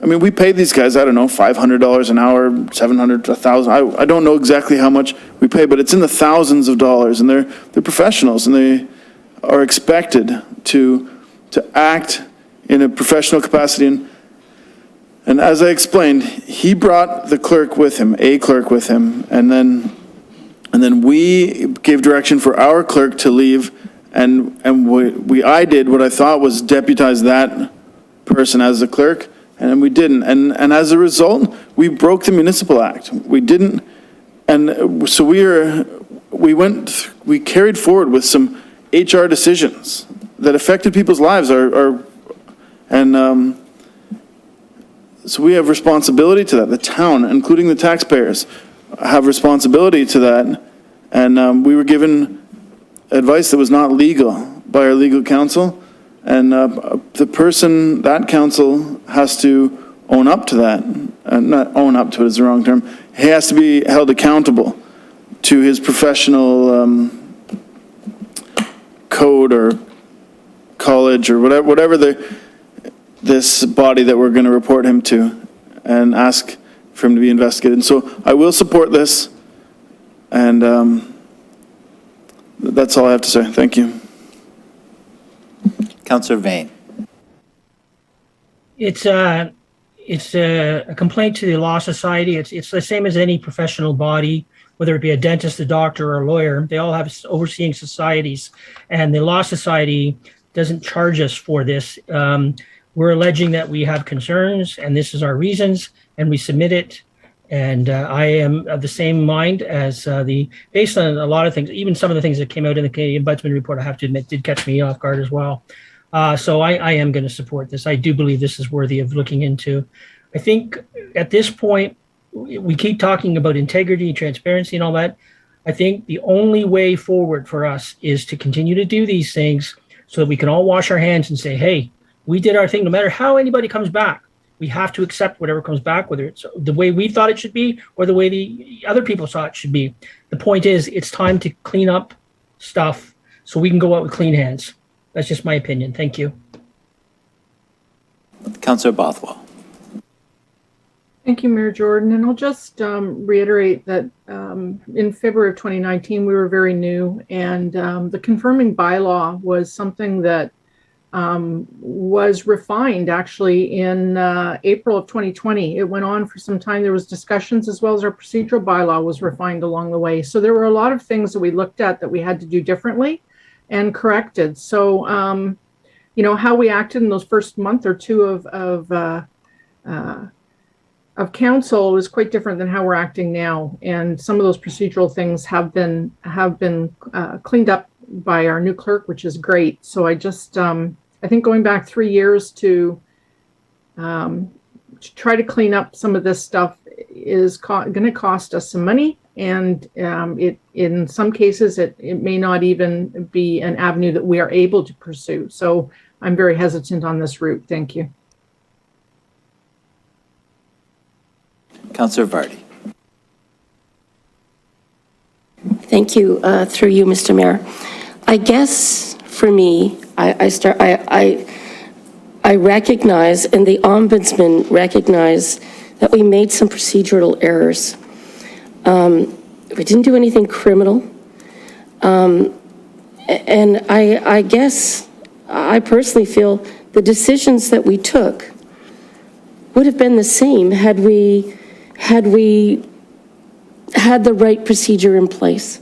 mean, we paid these guys, I don't know, $500 an hour, $700, $1,000. I don't know exactly how much we pay, but it's in the thousands of dollars, and they're professionals, and they are expected to act in a professional capacity. And as I explained, he brought the clerk with him, a clerk with him, and then we gave direction for our clerk to leave, and I did what I thought was deputize that person as the clerk, and then we didn't. And as a result, we broke the Municipal Act. We didn't, and so we carried forward with some HR decisions that affected people's lives, so we have responsibility to that. The town, including the taxpayers, have responsibility to that. And we were given advice that was not legal by our legal counsel. And that counsel has to own up to that. Not own up to it is the wrong term. He has to be held accountable to his professional code or college or whatever this body that we're going to report him to, and ask for him to be investigated. And so I will support this, and that's all I have to say. Thank you. Councillor Vane. It's a complaint to the Law Society. It's the same as any professional body, whether it be a dentist, a doctor, or a lawyer. They all have overseeing societies, and the Law Society doesn't charge us for this. We're alleging that we have concerns, and this is our reasons, and we submit it. And I am of the same mind as based on a lot of things, even some of the things that came out in the Canadian Ombudsman Report, I have to admit, did catch me off guard as well. So I am going to support this. I do believe this is worthy of looking into. I think at this point, we keep talking about integrity, transparency, and all that. I think the only way forward for us is to continue to do these things so that we can all wash our hands and say, hey, we did our thing. No matter how anybody comes back, we have to accept whatever comes back, whether it's the way we thought it should be or the way the other people thought it should be. The point is, it's time to clean up stuff so we can go out with clean hands. That's just my opinion. Thank you. Councillor Bothwell. Thank you, Mayor Jordan. And I'll just reiterate that in February of 2019, we were very new, and the confirming bylaw was something that was refined actually in April of 2020. It went on for some time. There was discussions, as well as our procedural bylaw was refined along the way. So there were a lot of things that we looked at that we had to do differently and corrected. So, you know, how we acted in those first month or two of council was quite different than how we're acting now. And some of those procedural things have been cleaned up by our new clerk, which is great. So I just, I think going back 3 years to try to clean up some of this stuff is going to cost us some money. And it, in some cases, it may not even be an avenue that we are able to pursue. So I'm very hesitant on this route. Thank you. Councillor Vardy. Thank you, through you, Mr. Mayor. I guess for me, I recognize, and the Ombudsman recognize, that we made some procedural errors. We didn't do anything criminal. And I guess I personally feel the decisions that we took would have been the same had we had the right procedure in place.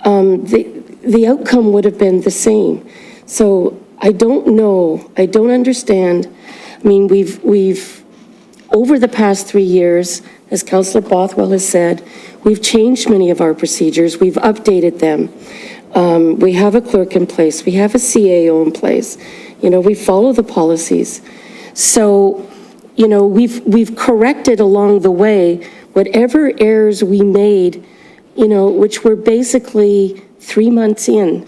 The outcome would have been the same. So I don't know, I don't understand. I mean, we've over the past 3 years, as Councillor Bothwell has said, we've changed many of our procedures, we've updated them. We have a clerk in place, we have a CAO in place, you know, we follow the policies. So, you know, we've corrected along the way whatever errors we made, you know, which were basically 3 months in.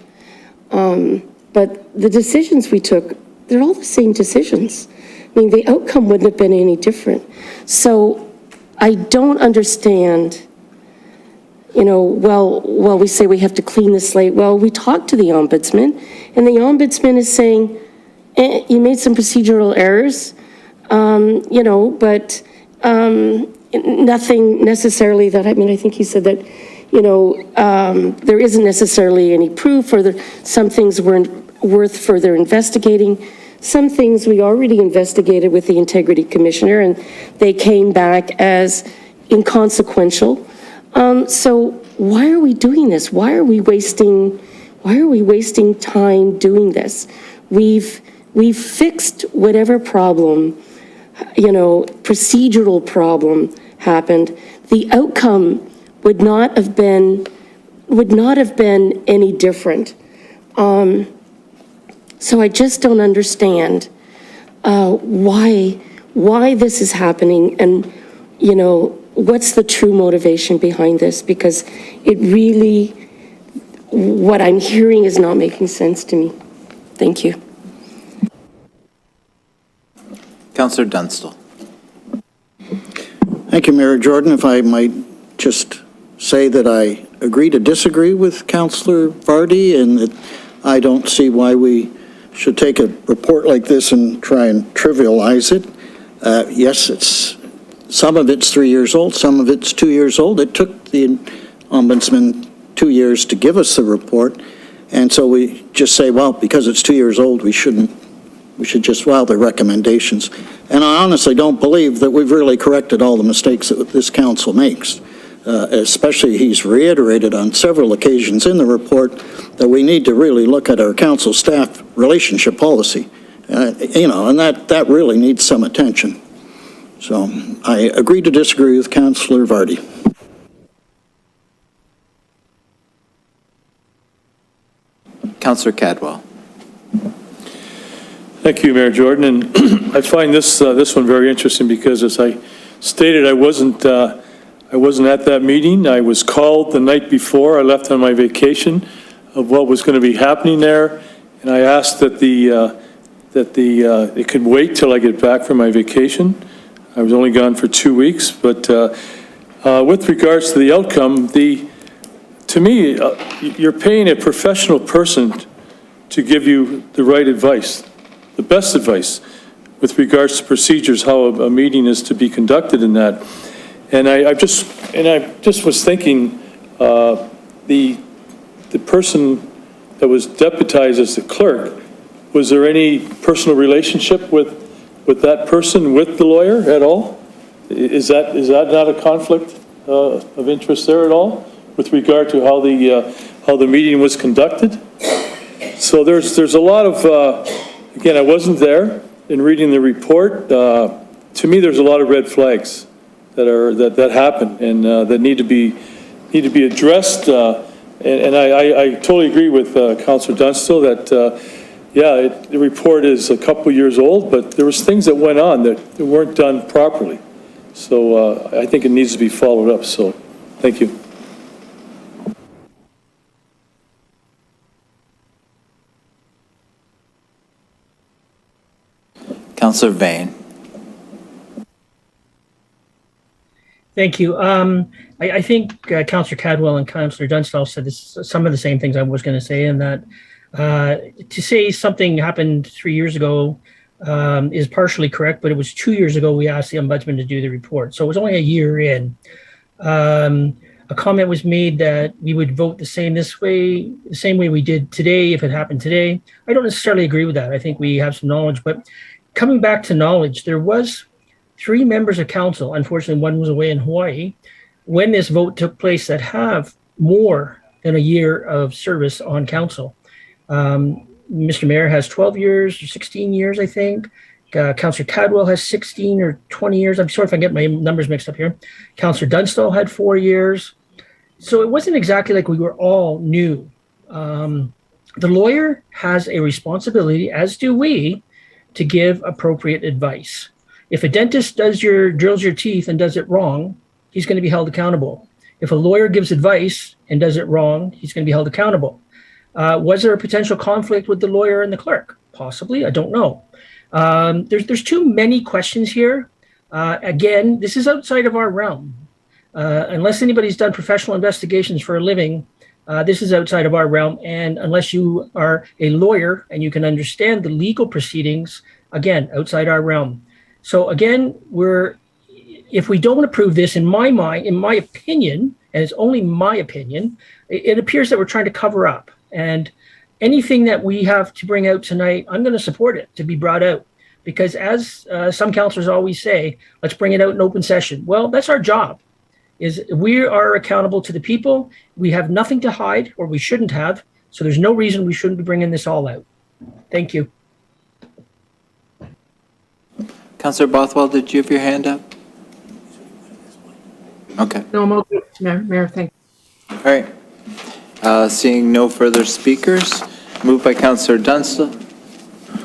But the decisions we took, they're all the same decisions. I mean, the outcome wouldn't have been any different. So I don't understand, you know, well, we say we have to clean the slate. Well, we talked to the Ombudsman, and the Ombudsman is saying, you made some procedural errors, you know, but nothing necessarily that, I mean, I think he said that, you know, there isn't necessarily any proof, or some things weren't worth further investigating. Some things we already investigated with the Integrity Commissioner, and they came back as inconsequential. So why are we doing this? Why are we wasting time doing this? We've fixed whatever problem, you know, procedural problem happened. The outcome would not have been any different. So I just don't understand why this is happening, and, you know, what's the true motivation behind this? Because it really, what I'm hearing is not making sense to me. Thank you. Councillor Dunstall. Thank you, Mayor Jordan. If I might just say that I agree to disagree with Councillor Vardy, and that I don't see why we should take a report like this and try and trivialize it. Yes, some of it's 3 years old, some of it's 2 years old. It took the Ombudsman 2 years to give us the report, and so we just say, well, because it's 2 years old, we should just file the recommendations. And I honestly don't believe that we've really corrected all the mistakes that this council makes. Especially, he's reiterated on several occasions in the report that we need to really look at our council staff relationship policy. You know, and that really needs some attention. So I agree to disagree with Councillor Vardy. Councillor Cadwell. Thank you, Mayor Jordan. And I find this one very interesting because, as I stated, I wasn't at that meeting. I was called the night before I left on my vacation of what was going to be happening there, and I asked that it could wait till I get back from my vacation. I was only gone for 2 weeks, but with regards to the outcome, to me, you're paying a professional person to give you the right advice, the best advice with regards to procedures, how a meeting is to be conducted in that. And I just was thinking, the person that was deputized as the clerk Was there any personal relationship with that person, with the lawyer at all? Is that not a conflict of interest there at all with regard to how the meeting was conducted? So there's a lot of, again, I wasn't there in reading the report. To me, there's a lot of red flags that happen and that need to be addressed. And I totally agree with Councillor Dunstall that, the report is a couple years old, but there was things that went on that weren't done properly. So I think it needs to be followed up. So thank you. Councillor Vane. Thank you. I think Councillor Cadwell and Councillor Dunstall said some of the same things I was going to say, and that to say something happened 3 years ago is partially correct, but it was 2 years ago we asked the Ombudsman to do the report. So it was only a year in. A comment was made that we would vote the same way we did today if it happened today. I don't necessarily agree with that. I think we have some knowledge, but coming back to knowledge, there was 3 members of council, unfortunately one was away in Hawaii, when this vote took place, that have more than a year of service on council. Mr. Mayor has 12 years or 16 years, I think. Councillor Cadwell has 16 or 20 years. I'm sorry if I get my numbers mixed up here. Councillor Dunstall had 4 years. So it wasn't exactly like we were all new. The lawyer has a responsibility, as do we, to give appropriate advice. If a dentist drills your teeth and does it wrong, he's going to be held accountable. If a lawyer gives advice and does it wrong, he's going to be held accountable. Was there a potential conflict with the lawyer and the clerk? Possibly, I don't know. There's too many questions here. Again, this is outside of our realm. Unless anybody's done professional investigations for a living, this is outside of our realm. And unless you are a lawyer and you can understand the legal proceedings, again, outside our realm. So again, if we don't approve this, in my mind, in my opinion, and it's only my opinion, it appears that we're trying to cover up. And anything that we have to bring out tonight, I'm going to support it to be brought out. Because as some councillors always say, let's bring it out in open session. Well, that's our job, is we are accountable to the people. We have nothing to hide, or we shouldn't have. So there's no reason we shouldn't be bringing this all out. Thank you. Councillor Bothwell, did you have your hand up? Okay. No, I'm okay, Mayor, thank you. All right. Seeing no further speakers, moved by Councillor Dunstall.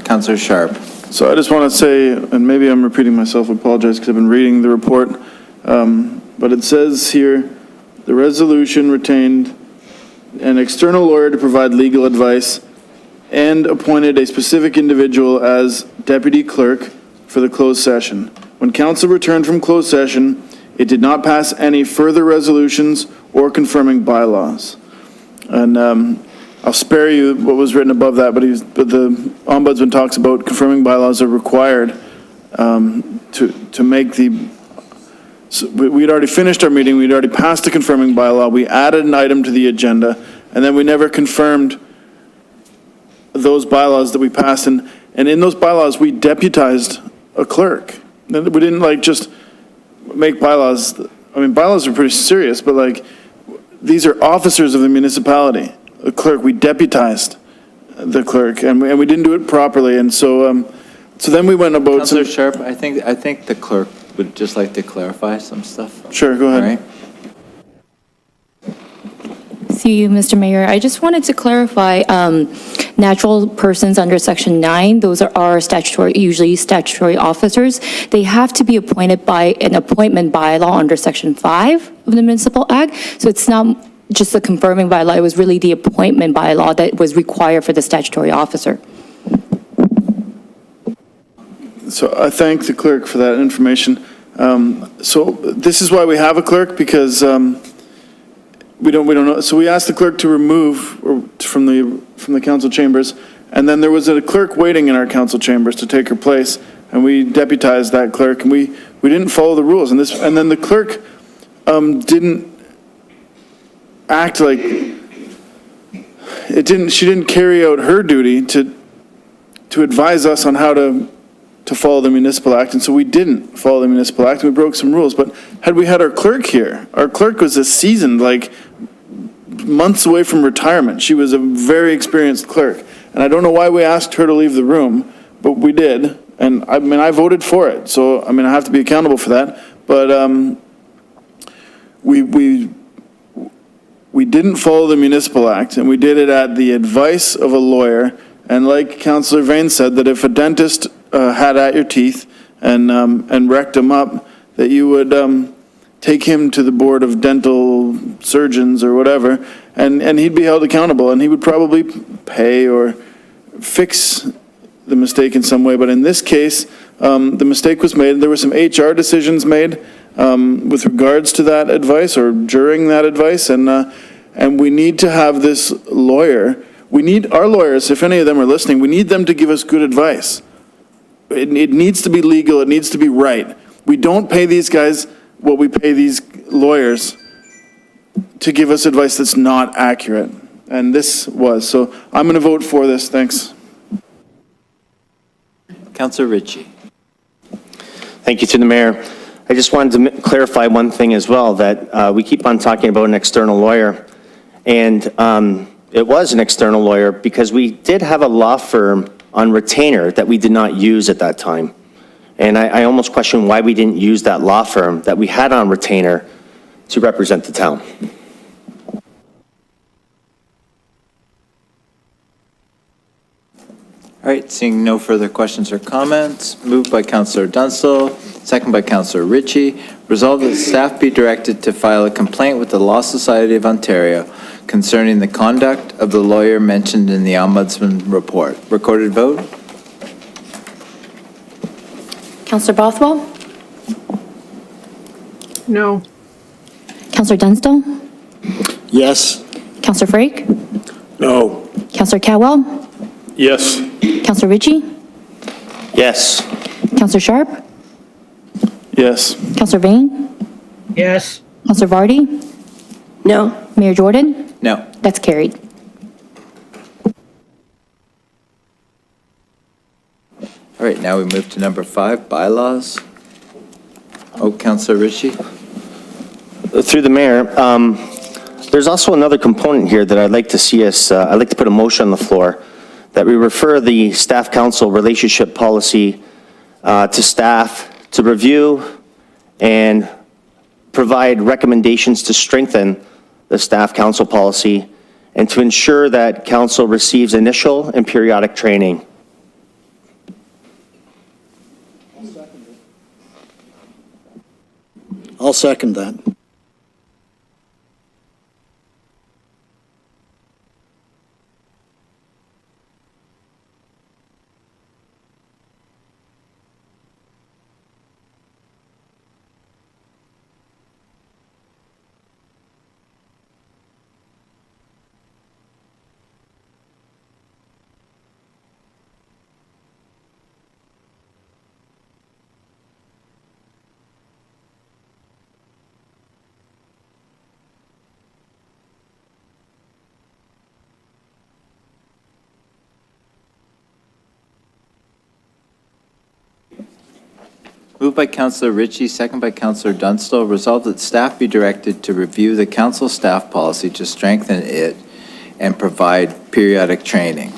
Councillor Sharp. So I just want to say, and maybe I'm repeating myself, I apologize because I've been reading the report, but it says here, the resolution retained an external lawyer to provide legal advice and appointed a specific individual as deputy clerk for the closed session. When council returned from closed session, it did not pass any further resolutions or confirming bylaws. And I'll spare you what was written above that, but the Ombudsman talks about confirming bylaws are required to make the, so we'd already finished our meeting, we'd already passed the confirming bylaw, we added an item to the agenda, and then we never confirmed those bylaws that we passed, and in those bylaws, we deputized a clerk. We didn't just make bylaws. I mean, bylaws are pretty serious, but these are officers of the municipality. A clerk, we deputized the clerk, and we didn't do it properly, and so then we went about. Councillor Sharp, I think the clerk would just like to clarify some stuff. Sure, go ahead. All right. See you, Mr. Mayor. I just wanted to clarify, natural persons under Section 9, those are usually statutory officers. They have to be appointed by an appointment bylaw under Section 5 of the Municipal Act. So it's not just the confirming bylaw, it was really the appointment bylaw that was required for the statutory officer. So I thank the clerk for that information. So this is why we have a clerk, because we don't know. So we asked the clerk to remove from the council chambers, and then there was a clerk waiting in our council chambers to take her place, and we deputized that clerk, and we didn't follow the rules, and then the clerk didn't act like she didn't carry out her duty to advise us on how to follow the municipal act, and so we didn't follow the municipal act, and we broke some rules. But had we had our clerk here, our clerk was a seasoned, like, months away from retirement. She was a very experienced clerk, and I don't know why we asked her to leave the room, but we did, and I mean, I voted for it, so, I mean, I have to be accountable for that, but we didn't follow the municipal act, and we did it at the advice of a lawyer, and like Councillor Vane said, that if a dentist had at your teeth and wrecked them up, that you would take him to the board of dental surgeons or whatever, and he'd be held accountable, and he would probably pay or fix the mistake in some way. But in this case, the mistake was made. There were some HR decisions made with regards to that advice or during that advice, and we need to have this lawyer. We need our lawyers, if any of them are listening, we need them to give us good advice. It needs to be legal. It needs to be right. We don't pay these guys what we pay these lawyers to give us advice that's not accurate. And this was. So I'm going to vote for this. Thanks. Councillor Ritchie. Thank you to the mayor. I just wanted to clarify one thing as well, that we keep on talking about an external lawyer. And it was an external lawyer because we did have a law firm on retainer that we did not use at that time. And I almost question why we didn't use that law firm that we had on retainer to represent the town. All right, seeing no further questions or comments, moved by Councillor Dunstall, second by Councillor Ritchie, resolved that staff be directed to file a complaint with the Law Society of Ontario concerning the conduct of the lawyer mentioned in the Ombudsman Report. Recorded vote? Councillor Bothwell? No. Councillor Dunstall? Yes. Councillor Frake? No. Councillor Catwell? Yes. Councillor Ritchie? Yes. Councillor Sharp? Yes. Councillor Vane? Yes. Councillor Vardy? No. Mayor Jordan? No. That's carried. All right, now we move to number 5, bylaws. Oh, Councillor Ritchie. Through the mayor, there's also another component here that I'd like to see us, I'd like to put a motion on the floor that we refer the staff council relationship policy to staff to review and provide recommendations to strengthen the staff council policy and to ensure that council receives initial and periodic training. I'll second that. Moved by Councillor Ritchie, second by Councillor Dunstall, resolved that staff be directed to review the council staff policy to strengthen it and provide periodic training.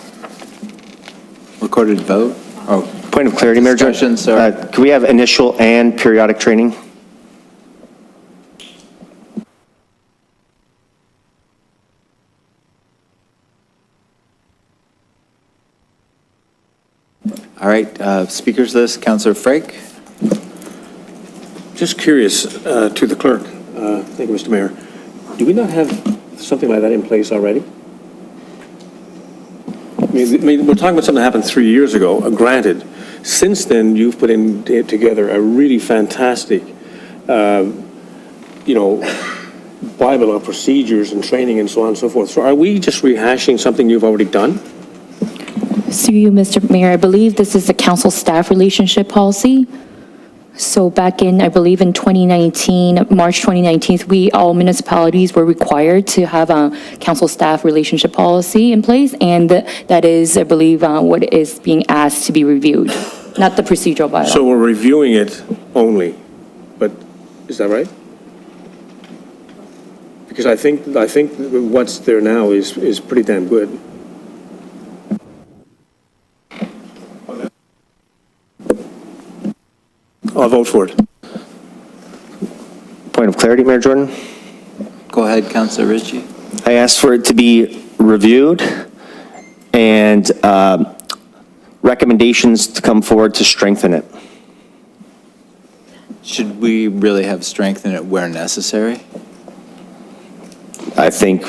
Recorded vote? Oh, Point of clarity, Mayor discussion, Jordan. sorry. Can we have initial and periodic training? All right, speakers list, Councillor Frake. Just curious, to the clerk, thank you, Mr. Mayor, do we not have something like that in place already? I mean, we're talking about something that happened 3 years ago, granted. Since then, you've put in together a really fantastic, Bible of procedures and training and so on and so forth. So are we just rehashing something you've already done? Through you, Mr. Mayor, I believe this is the council staff relationship policy. So back in, I believe in 2019, March 2019, all municipalities were required to have a council staff relationship policy in place, and that is, I believe, what is being asked to be reviewed, not the procedural bylaw. So we're reviewing it only, but is that right? Because I think what's there now is pretty damn good. I'll vote for it. Point of clarity, Mayor Jordan? Go ahead, Councillor Ritchie. I asked for it to be reviewed and recommendations to come forward to strengthen it. Should we really have strengthened it where necessary? I think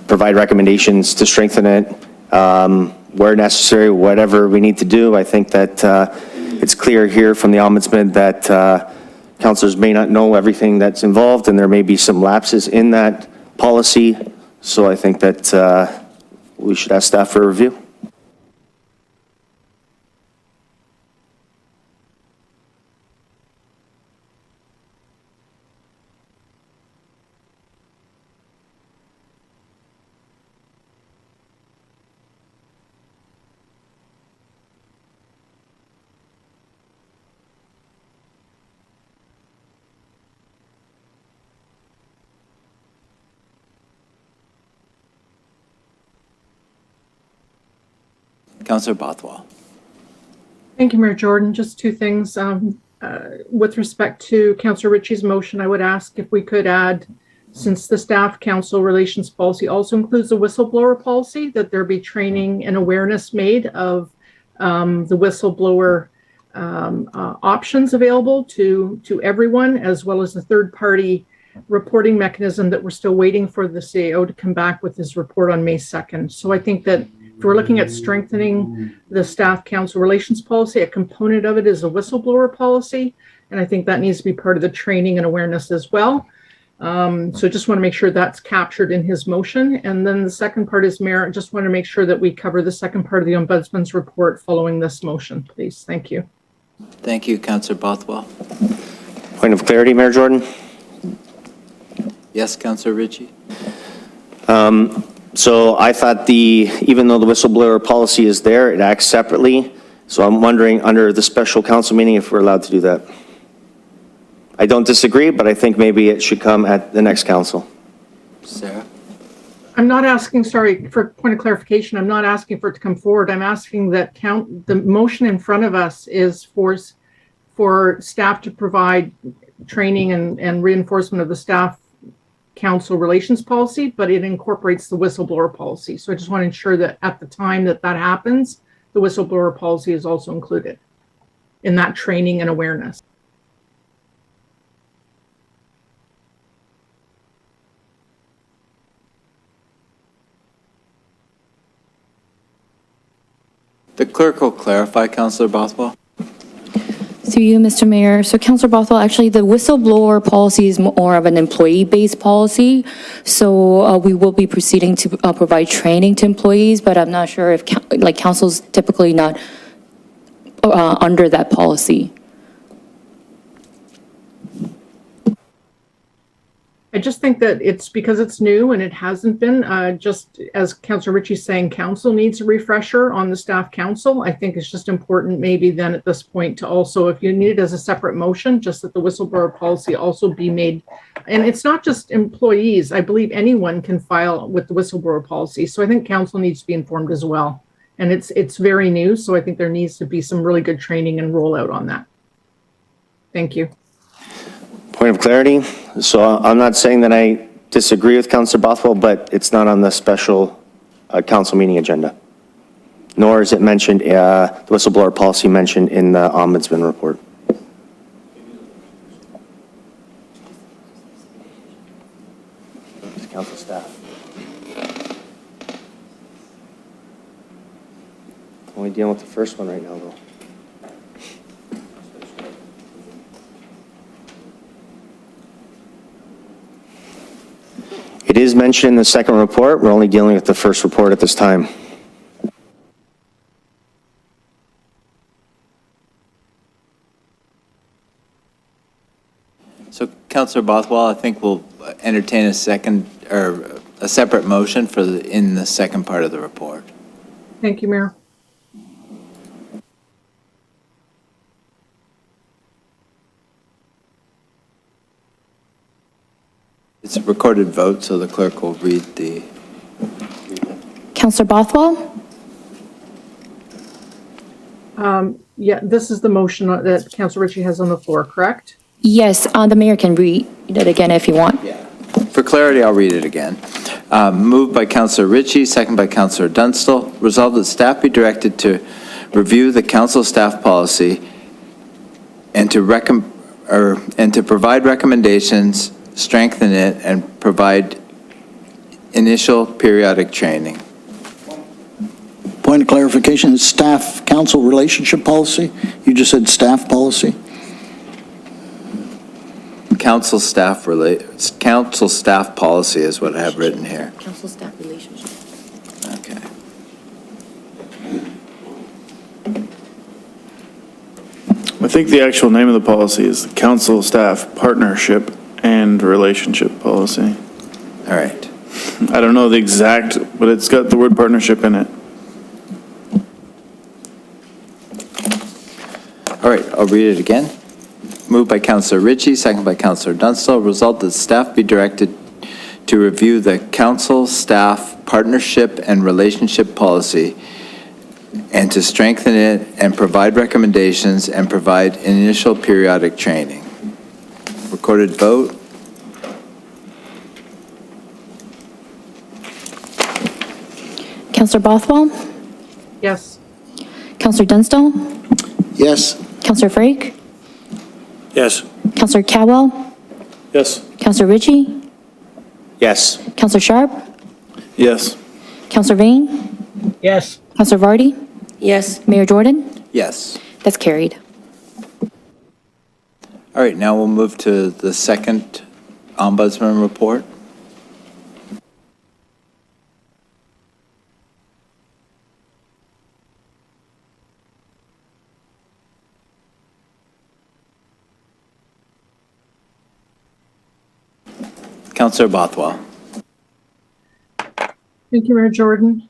provide recommendations to strengthen it where necessary, whatever we need to do. I think that it's clear here from the Ombudsman that councilors may not know everything that's involved, and there may be some lapses in that policy. So I think that we should ask staff for a review. Councillor Bothwell. Thank you, Mayor Jordan. Just two things. With respect to Councillor Ritchie's motion, I would ask if we could add, since the staff council relations policy also includes a whistleblower policy, that there be training and awareness made of the whistleblower options available to everyone, as well as the third-party reporting mechanism that we're still waiting for the CAO to come back with his report on May 2nd. So I think that if we're looking at strengthening the staff council relations policy, a component of it is a whistleblower policy, and I think that needs to be part of the training and awareness as well. So just want to make sure that's captured in his motion. And then the second part is, Mayor, I just want to make sure that we cover the second part of the Ombudsman's report following this motion, please. Thank you. Thank you, Councillor Bothwell. Point of clarity, Mayor Jordan? Yes, Councillor Ritchie. So I thought even though the whistleblower policy is there, it acts separately. So I'm wondering under the special council meeting if we're allowed to do that. I don't disagree, but I think maybe it should come at the next council. Sarah? I'm not asking, sorry, for point of clarification, I'm not asking for it to come forward. I'm asking that the motion in front of us is for staff to provide training and reinforcement of the staff council relations policy, but it incorporates the whistleblower policy. So I just want to ensure that at the time that happens, the whistleblower policy is also included in that training and awareness. The clerk will clarify, Councillor Bothwell. Through you, Mr. Mayor. So Councillor Bothwell, actually the whistleblower policy is more of an employee-based policy. So we will be proceeding to provide training to employees, but I'm not sure if council's typically not under that policy. I just think that it's because it's new and it hasn't been, just as Councillor Ritchie's saying, council needs a refresher on the staff council. I think it's just important maybe then at this point to also, if you need it as a separate motion, just that the whistleblower policy also be made. And it's not just employees. I believe anyone can file with the whistleblower policy. So I think council needs to be informed as well. And it's very new. So I think there needs to be some really good training and rollout on that. Thank you. Point of clarity. So I'm not saying that I disagree with Councillor Bothwell, but it's not on the special council meeting agenda. Nor is it mentioned, the whistleblower policy mentioned in the Ombudsman report. Council staff. Only dealing with the first one right now, though. It is mentioned in the second report. We're only dealing with the first report at this time. Councillor Bothwell, I think we'll entertain a second, or a separate motion for in the second part of the report. Thank you, Mayor. It's a recorded vote, so the clerk will read the... Councillor Bothwell? Yeah, this is the motion that Councillor Ritchie has on the floor, correct? Yes, the mayor can read it again if you want. For clarity, I'll read it again. Moved by Councillor Ritchie, second by Councillor Dunstall. Resolved that staff be directed to review the council staff policy and to provide recommendations, strengthen it, and provide initial periodic training. Point of clarification, is staff-council relationship policy? You just said staff policy? Council staff policy is what I have written here. Council staff relationship. Okay. I think the actual name of the policy is the Council Staff Partnership and Relationship Policy. All right. I don't know the exact, but it's got the word partnership in it. All right, I'll read it again. Moved by Councillor Ritchie, second by Councillor Dunstall. Resolved that staff be directed to review the council staff partnership and relationship policy and to strengthen it and provide recommendations and provide initial periodic training. Recorded vote. Councillor Bothwell? Yes. Councillor Dunstall? Yes. Councillor Frake? Yes. Councillor Cowell? Yes. Councillor Ritchie? Yes. Councillor Sharp? Yes. Councillor Vane? Yes. Councillor Vardy? Yes. Mayor Jordan? Yes. That's carried. All right, now we'll move to the second Ombudsman report. Councillor Bothwell. Thank you, Mayor Jordan.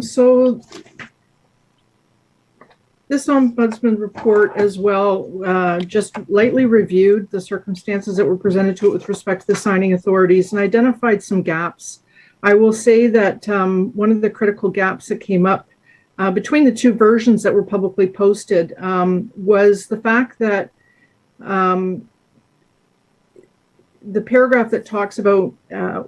So this Ombudsman report as well just lightly reviewed the circumstances that were presented to it with respect to the signing authorities and identified some gaps. I will say that one of the critical gaps that came up between the two versions that were publicly posted was the fact that the paragraph that talks about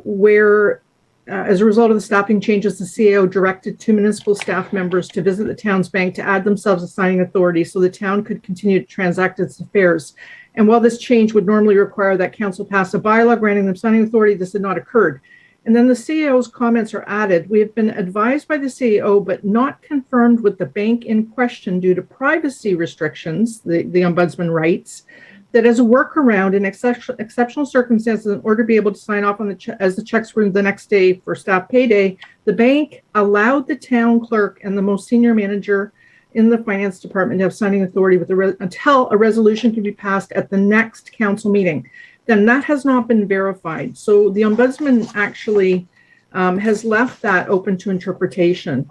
where, as a result of the staffing changes, the CAO directed 2 municipal staff members to visit the town's bank to add themselves as signing authority so the town could continue to transact its affairs. And while this change would normally require that council pass a bylaw granting them signing authority, this had not occurred. And then the CAO's comments are added. We have been advised by the CAO, but not confirmed with the bank in question due to privacy restrictions, the Ombudsman writes, that as a workaround in exceptional circumstances, in order to be able to sign off on as the checks were the next day for staff payday, the bank allowed the town clerk and the most senior manager in the finance department to have signing authority with until a resolution can be passed at the next council meeting. Then that has not been verified. So the Ombudsman actually has left that open to interpretation.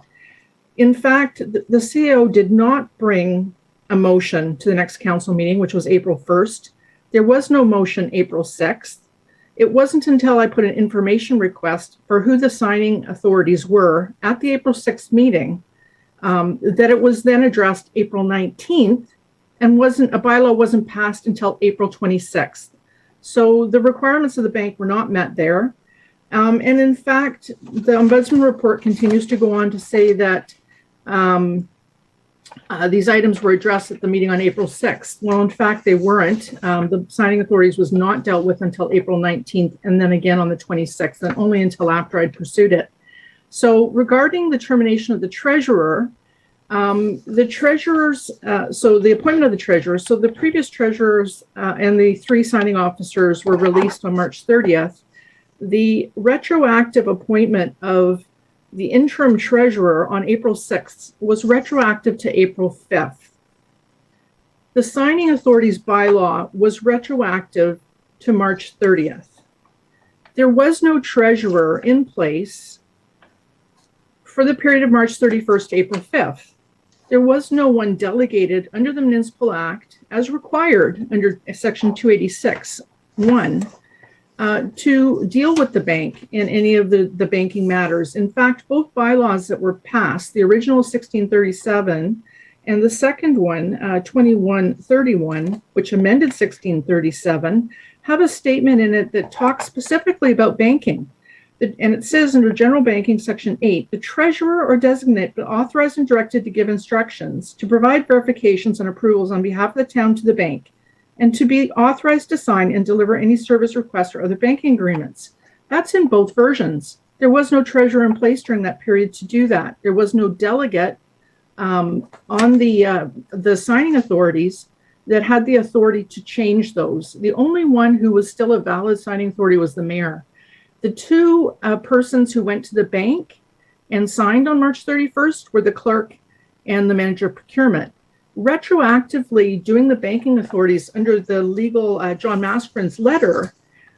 In fact, the CAO did not bring a motion to the next council meeting, which was April 1st. There was no motion April 6th. It wasn't until I put an information request for who the signing authorities were at the April 6th meeting that it was then addressed April 19th and a bylaw wasn't passed until April 26th. So the requirements of the bank were not met there. And in fact, the Ombudsman report continues to go on to say that these items were addressed at the meeting on April 6th. Well, in fact, they weren't. The signing authorities was not dealt with until April 19th, and then again on the 26th, and only until after I'd pursued it. So regarding the termination of the treasurer, the treasurers, so the appointment of the treasurers, so the previous treasurers and the 3 signing officers were released on March 30th. The retroactive appointment of the interim treasurer on April 6th was retroactive to April 5th. The signing authorities bylaw was retroactive to March 30th. There was no treasurer in place for the period of March 31st to April 5th. There was no one delegated under the Municipal Act as required under Section 286(1) to deal with the bank in any of the banking matters. In fact, both bylaws that were passed, the original 1637 and the second one, 2131, which amended 1637, have a statement in it that talks specifically about banking. And it says under General Banking, Section 8, the treasurer or designate but authorized and directed to give instructions to provide verifications and approvals on behalf of the town to the bank, and to be authorized to sign and deliver any service requests or other banking agreements. That's in both versions. There was no treasurer in place during that period to do that. There was no delegate on the signing authorities that had the authority to change those. The only one who was still a valid signing authority was the mayor. The two persons who went to the bank and signed on March 31st were the clerk and the manager of procurement. Retroactively doing the banking authorities under the legal John Maskerin's letter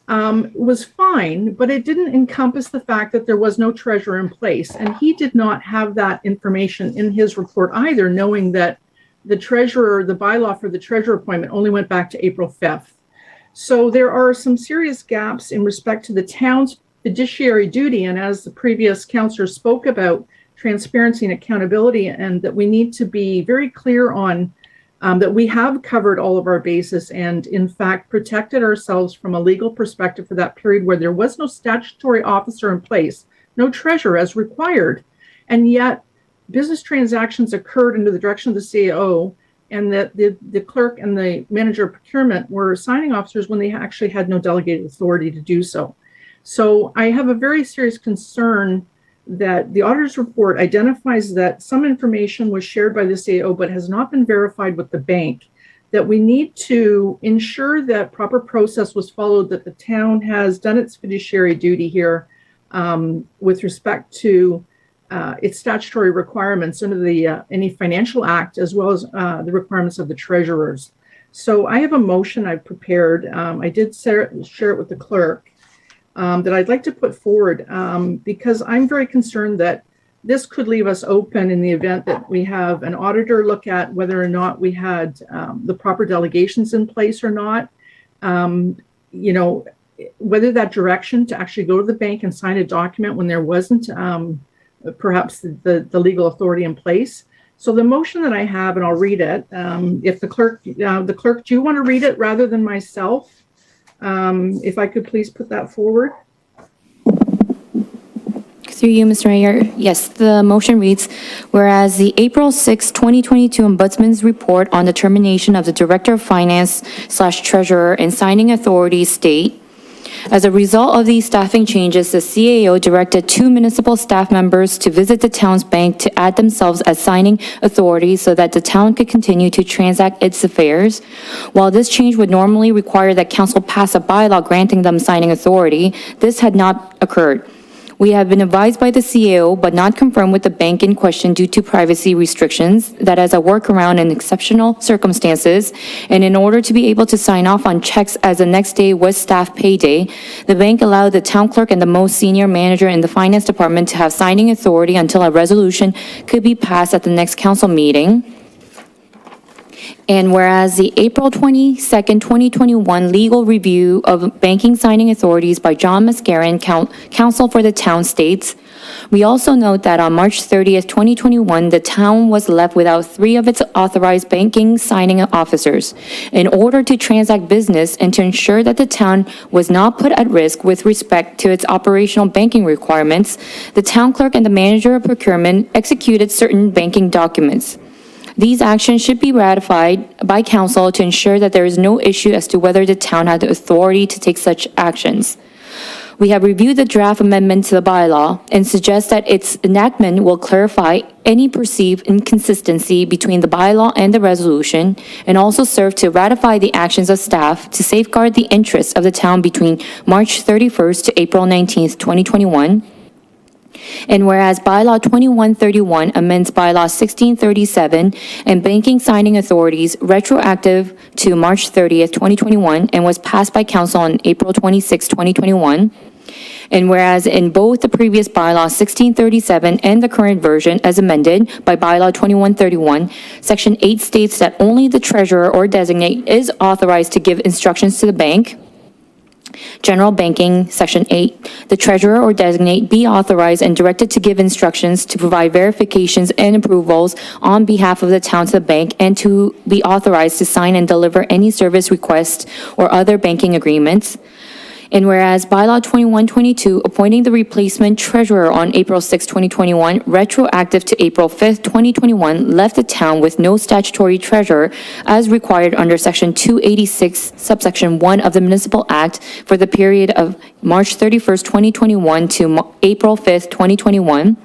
was fine, but it didn't encompass the fact that there was no treasurer in place. And he did not have that information in his report either, knowing that the treasurer, the bylaw for the treasurer appointment only went back to April 5th. So there are some serious gaps in respect to the town's fiduciary duty. And as the previous counselor spoke about, transparency and accountability, and that we need to be very clear on that we have covered all of our bases and in fact protected ourselves from a legal perspective for that period where there was no statutory officer in place, no treasurer as required, and yet business transactions occurred under the direction of the CAO, and that the clerk and the manager of procurement were signing officers when they actually had no delegated authority to do so. So I have a very serious concern that the auditor's report identifies that some information was shared by the CAO but has not been verified with the bank, that we need to ensure that proper process was followed, that the town has done its fiduciary duty here with respect to its statutory requirements under the any financial act, as well as the requirements of the treasurers. So I have a motion I've prepared. I did share it with the clerk. That I'd like to put forward because I'm very concerned that this could leave us open in the event that we have an auditor look at whether or not we had the proper delegations in place or not. You know, whether that direction to actually go to the bank and sign a document when there wasn't perhaps the legal authority in place. So the motion that I have, and I'll read it, if the clerk, do you want to read it rather than myself? If I could please put that forward. Through you, Mr. Mayor. Yes, the motion reads, whereas the April 6, 2022 Ombudsman's Report on the termination of the Director of Finance/Treasurer and signing authorities state, as a result of these staffing changes, the CAO directed 2 municipal staff members to visit the town's bank to add themselves as signing authorities so that the town could continue to transact its affairs. While this change would normally require that council pass a bylaw granting them signing authority, this had not occurred. We have been advised by the CAO, but not confirmed with the bank in question due to privacy restrictions, that as a workaround in exceptional circumstances, and in order to be able to sign off on checks as the next day was staff payday, the bank allowed the town clerk and the most senior manager in the finance department to have signing authority until a resolution could be passed at the next council meeting. And whereas the April 22nd, 2021 legal review of banking signing authorities by John Maskeren, counsel for the town states, we also note that on March 30th, 2021, the town was left without 3 of its authorized banking signing officers. In order to transact business and to ensure that the town was not put at risk with respect to its operational banking requirements, the town clerk and the manager of procurement executed certain banking documents. These actions should be ratified by council to ensure that there is no issue as to whether the town had the authority to take such actions. We have reviewed the draft amendment to the bylaw and suggest that its enactment will clarify any perceived inconsistency between the bylaw and the resolution, and also serve to ratify the actions of staff to safeguard the interests of the town between March 31st to April 19th, 2021. And whereas Bylaw 2131 amends Bylaw 1637 and banking signing authorities retroactive to March 30th, 2021, and was passed by council on April 26, 2021. And whereas in both the previous bylaw 1637 and the current version as amended by bylaw 2131, section 8 states that only the treasurer or designate is authorized to give instructions to the bank. General banking, section 8, the treasurer or designate be authorized and directed to give instructions to provide verifications and approvals on behalf of the town to the bank and to be authorized to sign and deliver any service requests or other banking agreements. And whereas bylaw 2122, appointing the replacement treasurer on April 6, 2021, retroactive to April 5th, 2021, left the town with no statutory treasurer as required under section 286, subsection 1 of the Municipal Act for the period of March 31st, 2021 to April 5th, 2021.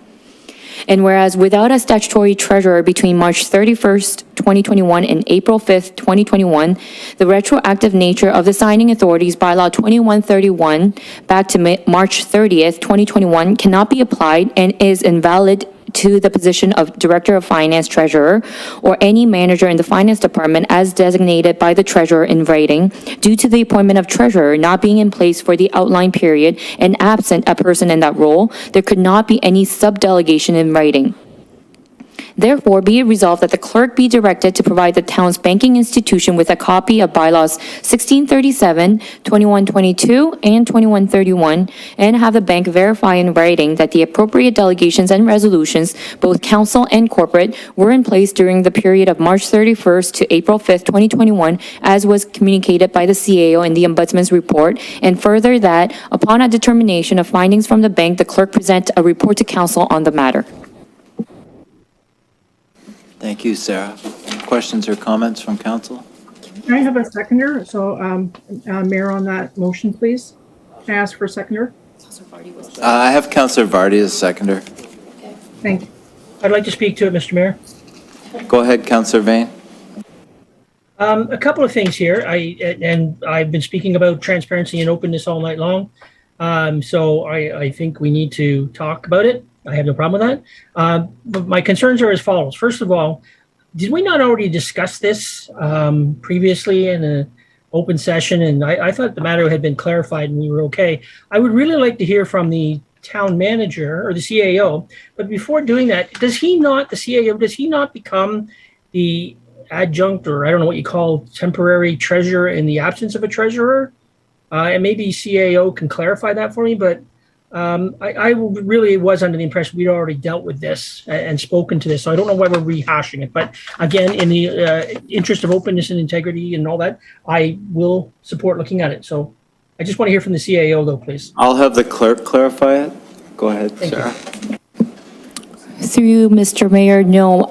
And whereas without a statutory treasurer between March 31st, 2021 and April 5th, 2021, the retroactive nature of the signing authorities bylaw 2131 back to March 30th, 2021 cannot be applied and is invalid to the position of Director of Finance Treasurer or any manager in the Finance Department as designated by the Treasurer in writing due to the appointment of Treasurer not being in place for the outlined period and absent a person in that role, there could not be any subdelegation in writing. Therefore, be it resolved that the clerk be directed to provide the town's banking institution with a copy of bylaws 1637, 2122, and 2131, and have the bank verify in writing that the appropriate delegations and resolutions, both council and corporate, were in place during the period of March 31st to April 5th, 2021, as was communicated by the CAO in the Ombudsman's report, and further that, upon a determination of findings from the bank, the clerk present a report to council on the matter. Thank you, Sarah. Questions or comments from council? Can I have a seconder? So, Mayor, on that motion, please. Can I ask for a seconder? I have Councillor Vardy as seconder. Thank you. I'd like to speak to it, Mr. Mayor. Go ahead, Councillor Vane. A couple of things here. I've been speaking about transparency and openness all night long. So I think we need to talk about it. I have no problem with that. But my concerns are as follows. First of all, did we not already discuss this previously in an open session? And I thought the matter had been clarified and we were okay. I would really like to hear from the town manager or the CAO. But before doing that, the CAO, does he not become the adjunct, or I don't know what you call temporary treasurer in the absence of a treasurer? And maybe CAO can clarify that for me, but I really was under the impression we'd already dealt with this and spoken to this, so I don't know why we're rehashing it. But again, in the interest of openness and integrity and all that, I will support looking at it. So I just want to hear from the CAO, though, please. I'll have the clerk clarify it. Go ahead, Thank Sarah. Through Mr. Mayor, no,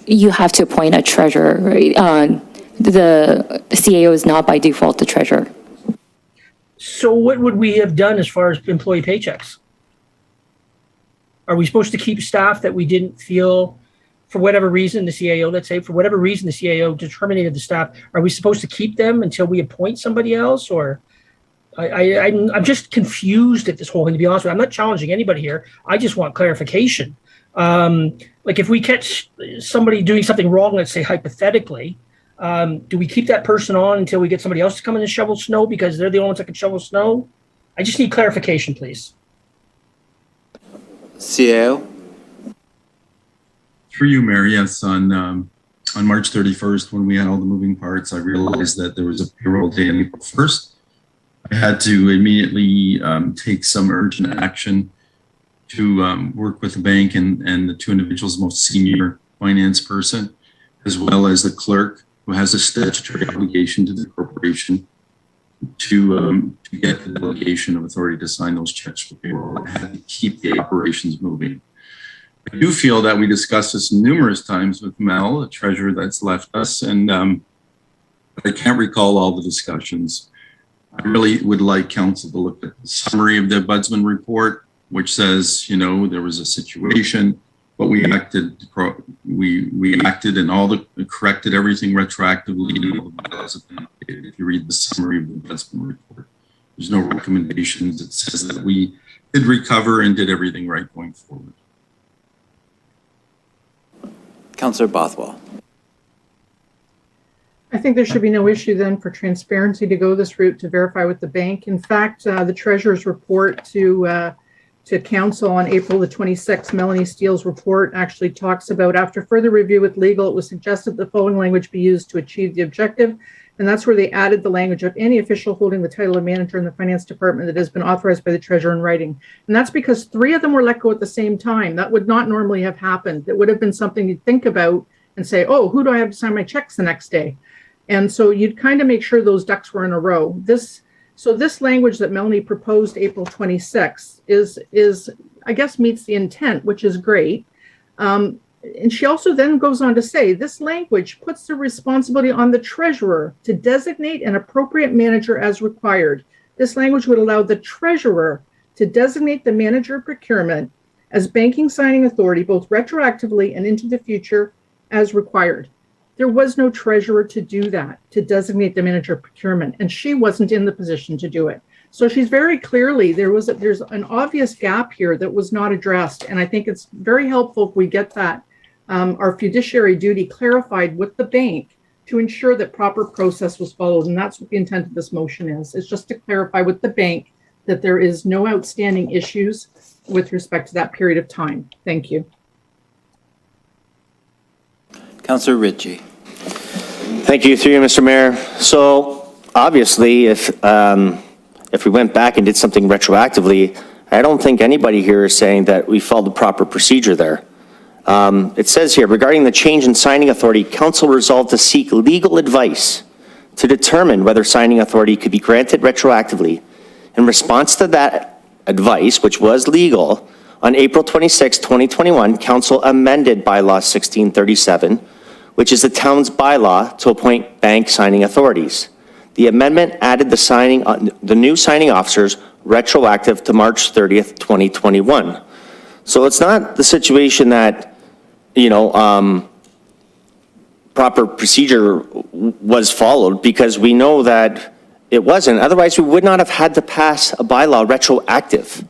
you have to appoint a treasurer, right? The CAO is not by default the treasurer. So what would we have done as far as employee paychecks? Are we supposed to keep staff that we didn't feel, for whatever reason, the CAO, let's say, for whatever reason the CAO terminated the staff, are we supposed to keep them until we appoint somebody else? Or I'm just confused at this whole thing, to be honest with you. I'm not challenging anybody here. I just want clarification. Like if we catch somebody doing something wrong, let's say hypothetically, do we keep that person on until we get somebody else to come in and shovel snow because they're the only ones that can shovel snow? I just need clarification, please. CAO? Through you, Mayor, yes, on March 31st, when we had all the moving parts, I realized that there was a payroll day on April 1st. I had to immediately take some urgent action to work with the bank and the two individuals, most senior finance person, as well as the clerk, who has a statutory obligation to the corporation to get the delegation of authority to sign those checks for payroll. I had to keep the operations moving. I do feel that we discussed this numerous times with Mel, the treasurer that's left us, and I can't recall all the discussions. I really would like council to look at the summary of the Ombudsman Report, which says, you know, there was a situation, but we acted and corrected everything retroactively, and all the bylaws have been updated. If you read the summary of the Ombudsman Report, There's no recommendations. It says that we did recover and did everything right going forward. Councillor Bothwell. I think there should be no issue then for transparency to go this route to verify with the bank. In fact, the treasurer's report to council on April the 26th, Melanie Steele's report actually talks about, after further review with legal, it was suggested the following language be used to achieve the objective. And that's where they added the language of any official holding the title of manager in the finance department that has been authorized by the treasurer in writing. And that's because 3 of them were let go at the same time. That would not normally have happened. That would have been something you'd think about and say, oh, who do I have to sign my checks the next day? And so you'd kind of make sure those ducks were in a row. This language that Melanie proposed April 26th is I guess meets the intent, which is great. And she also then goes on to say, this language puts the responsibility on the treasurer to designate an appropriate manager as required. This language would allow the treasurer to designate the manager of procurement as banking signing authority, both retroactively and into the future as required. There was no treasurer to do that, to designate the manager of procurement, and she wasn't in the position to do it. So she's very clearly, there's an obvious gap here that was not addressed. And I think it's very helpful if we get that, our fiduciary duty clarified with the bank to ensure that proper process was followed. And that's what the intent of this motion is. It's just to clarify with the bank that there is no outstanding issues with respect to that period of time. Thank you. Councillor Ritchie. Thank you, through you, Mr. Mayor. So obviously, if we went back and did something retroactively, I don't think anybody here is saying that we followed the proper procedure there. It says here, regarding the change in signing authority, council resolved to seek legal advice to determine whether signing authority could be granted retroactively. In response to that advice, which was legal, on April 26, 2021, council amended Bylaws 1637, which is the town's bylaw to appoint bank signing authorities. The amendment added the new signing officers retroactive to March 30th, 2021. So it's not the situation that, proper procedure was followed, because we know that it wasn't. Otherwise, we would not have had to pass a bylaw retroactive.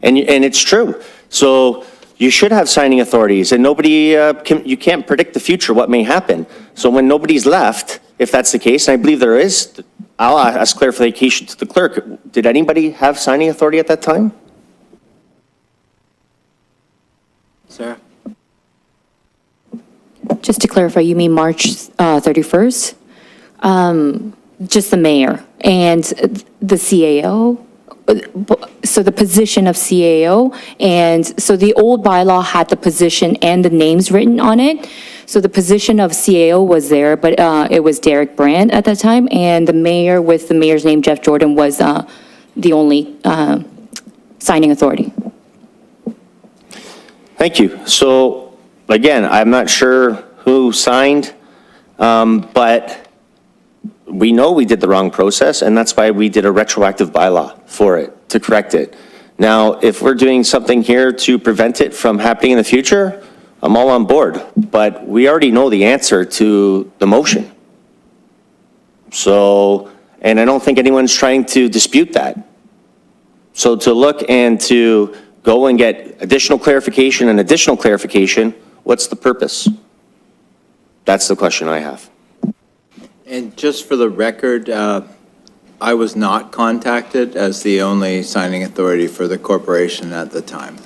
And it's true. So you should have signing authorities, and you can't predict the future, what may happen. So when nobody's left, if that's the case, and I believe there is, I'll ask clarification to the clerk. Did anybody have signing authority at that time? Sarah? Just to clarify, you mean March 31st? Just the mayor and the CAO? So the position of CAO, and so the old bylaw had the position and the names written on it. So the position of CAO was there, but it was Derek Brandt at that time, and the mayor with the mayor's name, Jeff Jordan, was the only signing authority. Thank you. So again, I'm not sure who signed, but we know we did the wrong process, and that's why we did a retroactive bylaw for it, to correct it. Now, if we're doing something here to prevent it from happening in the future, I'm all on board, but we already know the answer to the motion. So, and I don't think anyone's trying to dispute that. So to look and to go and get additional clarification, what's the purpose? That's the question I have. And just for the record, I was not contacted as the only signing authority for the corporation at the time.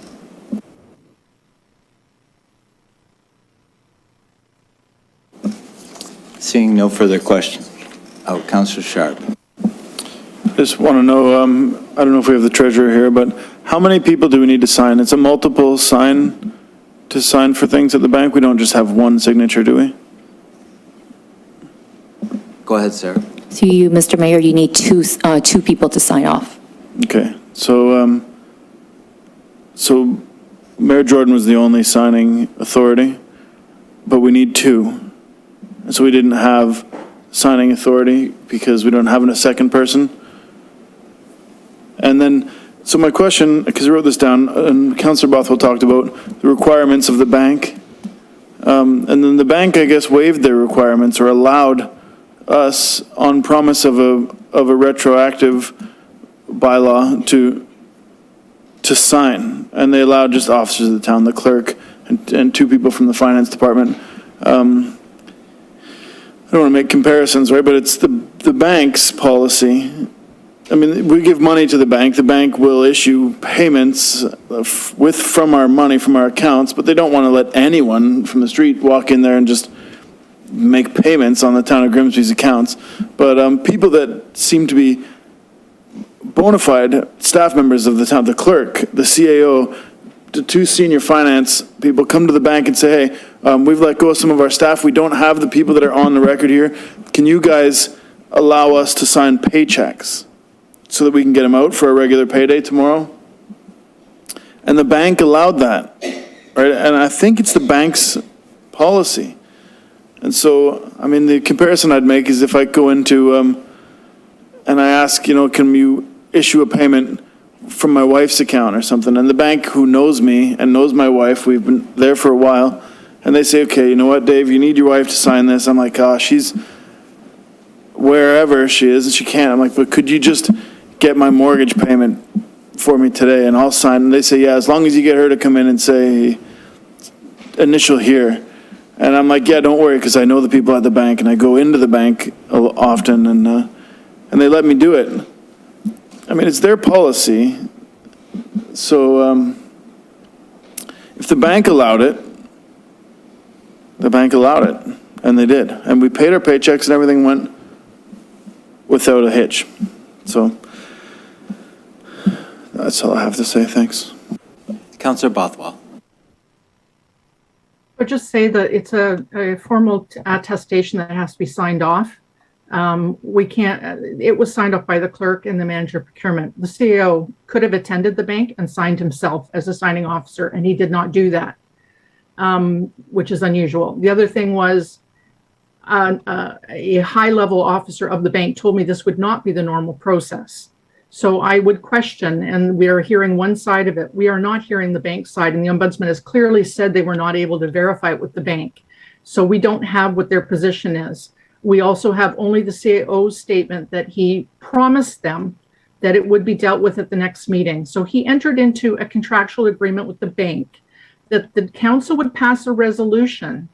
Seeing no further questions. Oh, Councillor Sharp. Just want to know, I don't know if we have the treasurer here, but how many people do we need to sign? It's a multiple sign to sign for things at the bank? We don't just have one signature, do we? Go ahead, Sarah. So you, Mr. Mayor, you need two people to sign off. Okay, so Mayor Jordan was the only signing authority, but we need 2. And so we didn't have signing authority because we don't have a second person. And then, so my question, because I wrote this down, and Councillor Bothwell talked about the requirements of the bank. And then the bank, I guess, waived their requirements or allowed us on promise of of a retroactive bylaw to sign, and they allowed just officers of the town, the clerk, and two people from the finance department. I don't want to make comparisons, right, but it's the bank's policy. I mean, we give money to the bank will issue payments from our money, from our accounts, but they don't want to let anyone from the street walk in there and just make payments on the town of Grimsby's accounts. But people that seem to be bona fide staff members of the town, the clerk, the CAO, the two senior finance people come to the bank and say, hey, we've let go of some of our staff. We don't have the people that are on the record here. Can you guys allow us to sign paychecks so that we can get them out for a regular payday tomorrow? And the bank allowed that, right? And I think it's the bank's policy. And so, I mean, the comparison I'd make is if I go into, and I ask, can you issue a payment from my wife's account or something? And the bank, who knows me and knows my wife, we've been there for a while, and they say, okay, you know what, Dave, you need your wife to sign this. I'm like, oh, she's wherever she is and she can't. I'm like, but could you just get my mortgage payment for me today and I'll sign? And they say, yeah, as long as you get her to come in and say initial here. And I'm like, yeah, don't worry, because I know the people at the bank, and I go into the bank often, and they let me do it. I mean, it's their policy. So if the bank allowed it, the bank allowed it, and they did. And we paid our paychecks and everything went without a hitch. So that's all I have to say. Thanks. Councillor Bothwell. I would just say that it's a formal attestation that has to be signed off. We can't, it was signed off by the clerk and the manager of procurement. The CEO could have attended the bank and signed himself as a signing officer, and he did not do that, which is unusual. The other thing was a high-level officer of the bank told me this would not be the normal process. So I would question, and we are hearing one side of it. We are not hearing the bank side, and the Ombudsman has clearly said they were not able to verify it with the bank. So we don't have what their position is. We also have only the CAO's statement that he promised them that it would be dealt with at the next meeting. So he entered into a contractual agreement with the bank that the council would pass a resolution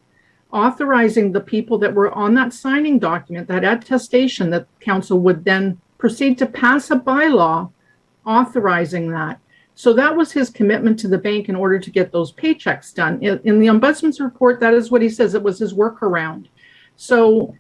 authorizing the people that were on that signing document, that attestation, that council would then proceed to pass a bylaw authorizing that. So that was his commitment to the bank in order to get those paychecks done. In the Ombudsman's report, that is what he says. It was his workaround. So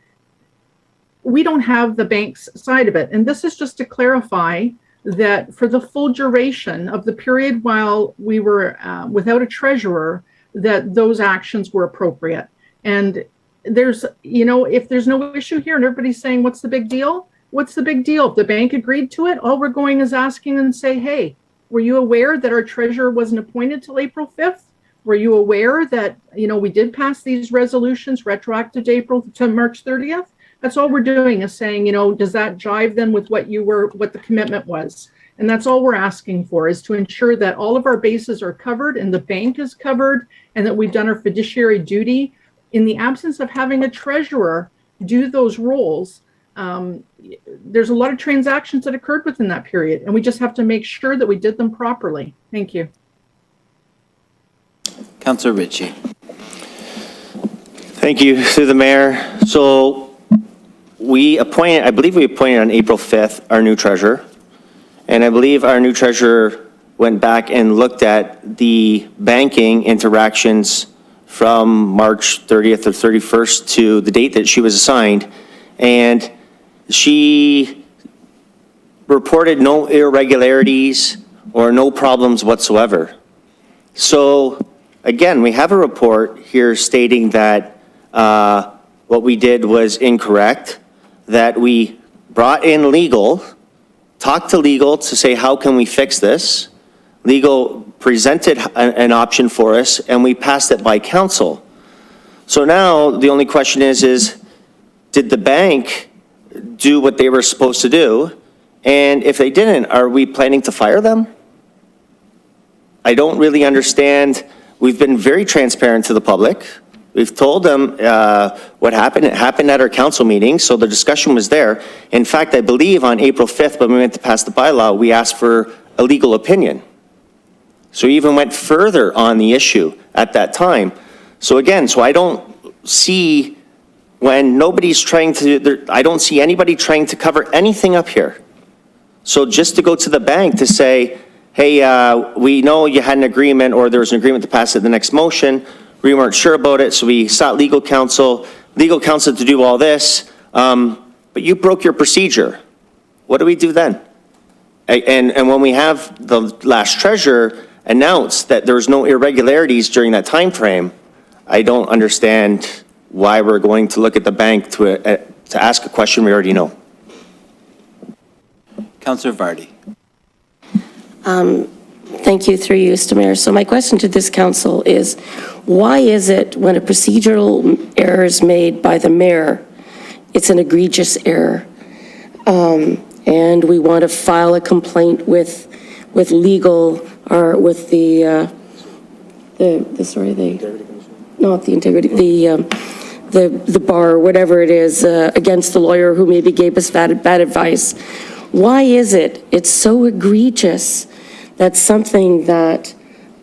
we don't have the bank's side of it. And this is just to clarify that for the full duration of the period while we were without a treasurer, that those actions were appropriate. And there's, if there's no issue here and everybody's saying, what's the big deal? What's the big deal? If the bank agreed to it, all we're going is asking them and say, hey, were you aware that our treasurer wasn't appointed till April 5th? Were you aware that, we did pass these resolutions retroactive to March 30th? That's all we're doing is saying, does that jive then with what the commitment was? And that's all we're asking for, is to ensure that all of our bases are covered and the bank is covered and that we've done our fiduciary duty. In the absence of having a treasurer do those roles, there's a lot of transactions that occurred within that period, and we just have to make sure that we did them properly. Thank you. Councillor Ritchie. Thank you, through the mayor. So I believe we appointed on April 5th our new treasurer, and I believe our new treasurer went back and looked at the banking interactions from March 30th or 31st to the date that she was assigned, and she reported no irregularities or no problems whatsoever. So again, we have a report here stating that what we did was incorrect, that we brought in legal, talked to legal to say, how can we fix this? Legal presented an option for us, and we passed it by council. So now the only question is did the bank do what they were supposed to do? And if they didn't, are we planning to fire them? I don't really understand. We've been very transparent to the public. We've told them what happened. It happened at our council meeting, so the discussion was there. In fact, I believe on April 5th, when we went to pass the bylaw, we asked for a legal opinion. So we even went further on the issue at that time. So again, I don't see when nobody's trying to, I don't see anybody trying to cover anything up here. So just to go to the bank to say, hey, we know you had an agreement or there was an agreement to pass it the next motion. We weren't sure about it, so we sought legal counsel to do all this, but you broke your procedure. What do we do then? And when we have the last treasurer announce that there's no irregularities during that time frame, I don't understand why we're going to look at the bank to ask a question we already know. Councillor Vardy. Thank you, through you, Mr. Mayor. So my question to this council is, why is it when a procedural error is made by the mayor, it's an egregious error, and we want to file a complaint with legal, or with the bar, whatever it is, against the lawyer who maybe gave us bad advice? Why is it it's so egregious that something that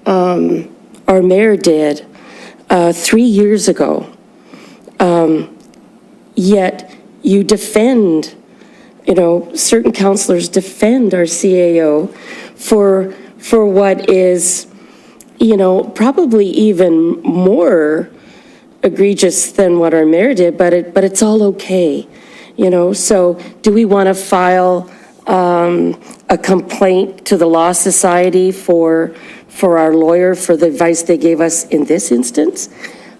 our mayor did 3 years ago, yet you defend, certain councillors defend our CAO for what is, probably even more egregious than what our mayor did, but it's all okay, So do we want to file a complaint to the Law Society for our lawyer for the advice they gave us in this instance?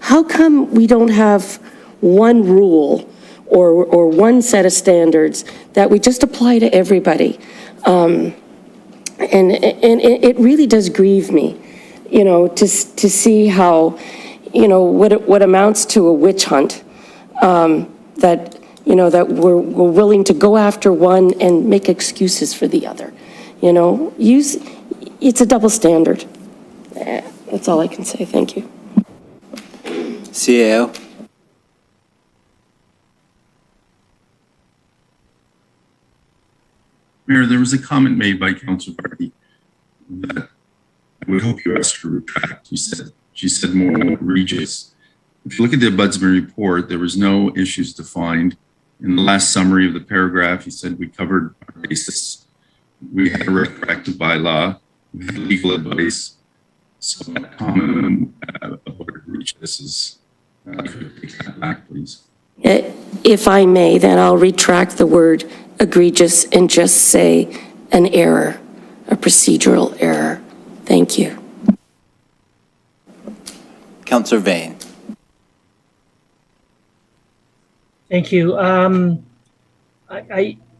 How come we don't have one rule or one set of standards that we just apply to everybody? And it really does grieve me, to see how, what amounts to a witch hunt, that we're willing to go after one and make excuses for the other. It's a double standard. That's all I can say. Thank you. CAO. Mayor, there was a comment made by Councillor Vardy that I would hope you asked her to retract. She said more egregious. If you look at the Ombudsman report, there was no issues defined. In the last summary of the paragraph, he said we covered our basis. We had a retroactive bylaw. We had legal advice. So that comment about egregious is, could take that back, please. If I may, then I'll retract the word egregious and just say an error, a procedural error. Thank you. Councillor Vane. Thank you.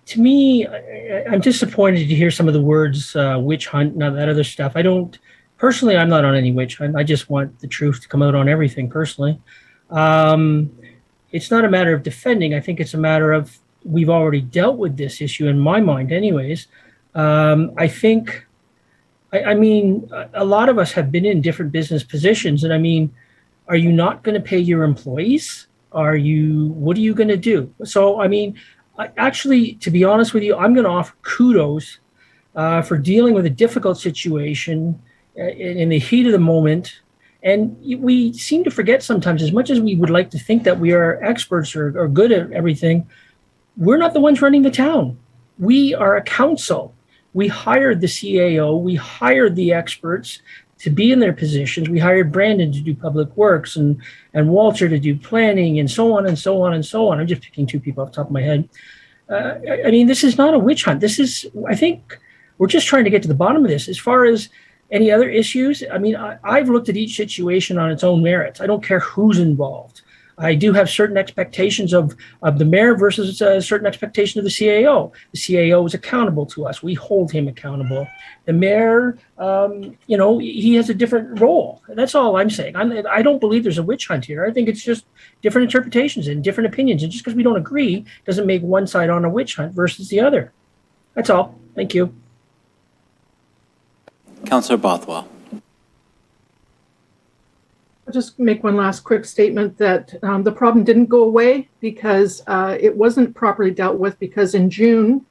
To me, I'm disappointed to hear some of the words witch hunt and all that other stuff. Personally, I'm not on any witch hunt. I just want the truth to come out on everything personally. It's not a matter of defending. I think it's a matter of we've already dealt with this issue in my mind anyways. I mean, a lot of us have been in different business positions. And I mean, are you not going to pay your employees? What are you going to do? So, I mean, actually, to be honest with you, I'm going to offer kudos for dealing with a difficult situation in the heat of the moment. And we seem to forget sometimes, as much as we would like to think that we are experts or good at everything, we're not the ones running the town. We are a council. We hired the CAO. We hired the experts to be in their positions. We hired Brandon to do public works and Walter to do planning and so on and so on and so on. I'm just picking two people off the top of my head. I mean, this is not a witch hunt. I think we're just trying to get to the bottom of this. As far as any other issues, I mean, I've looked at each situation on its own merits. I don't care who's involved. I do have certain expectations of the mayor versus a certain expectation of the CAO. The CAO is accountable to us. We hold him accountable. The mayor, he has a different role. That's all I'm saying. I don't believe there's a witch hunt here. I think it's just different interpretations and different opinions. And just because we don't agree doesn't make one side on a witch hunt versus the other. That's all. Thank you. Councillor Bothwell. just make one last quick statement that the problem didn't go away because it wasn't properly dealt with, because in June,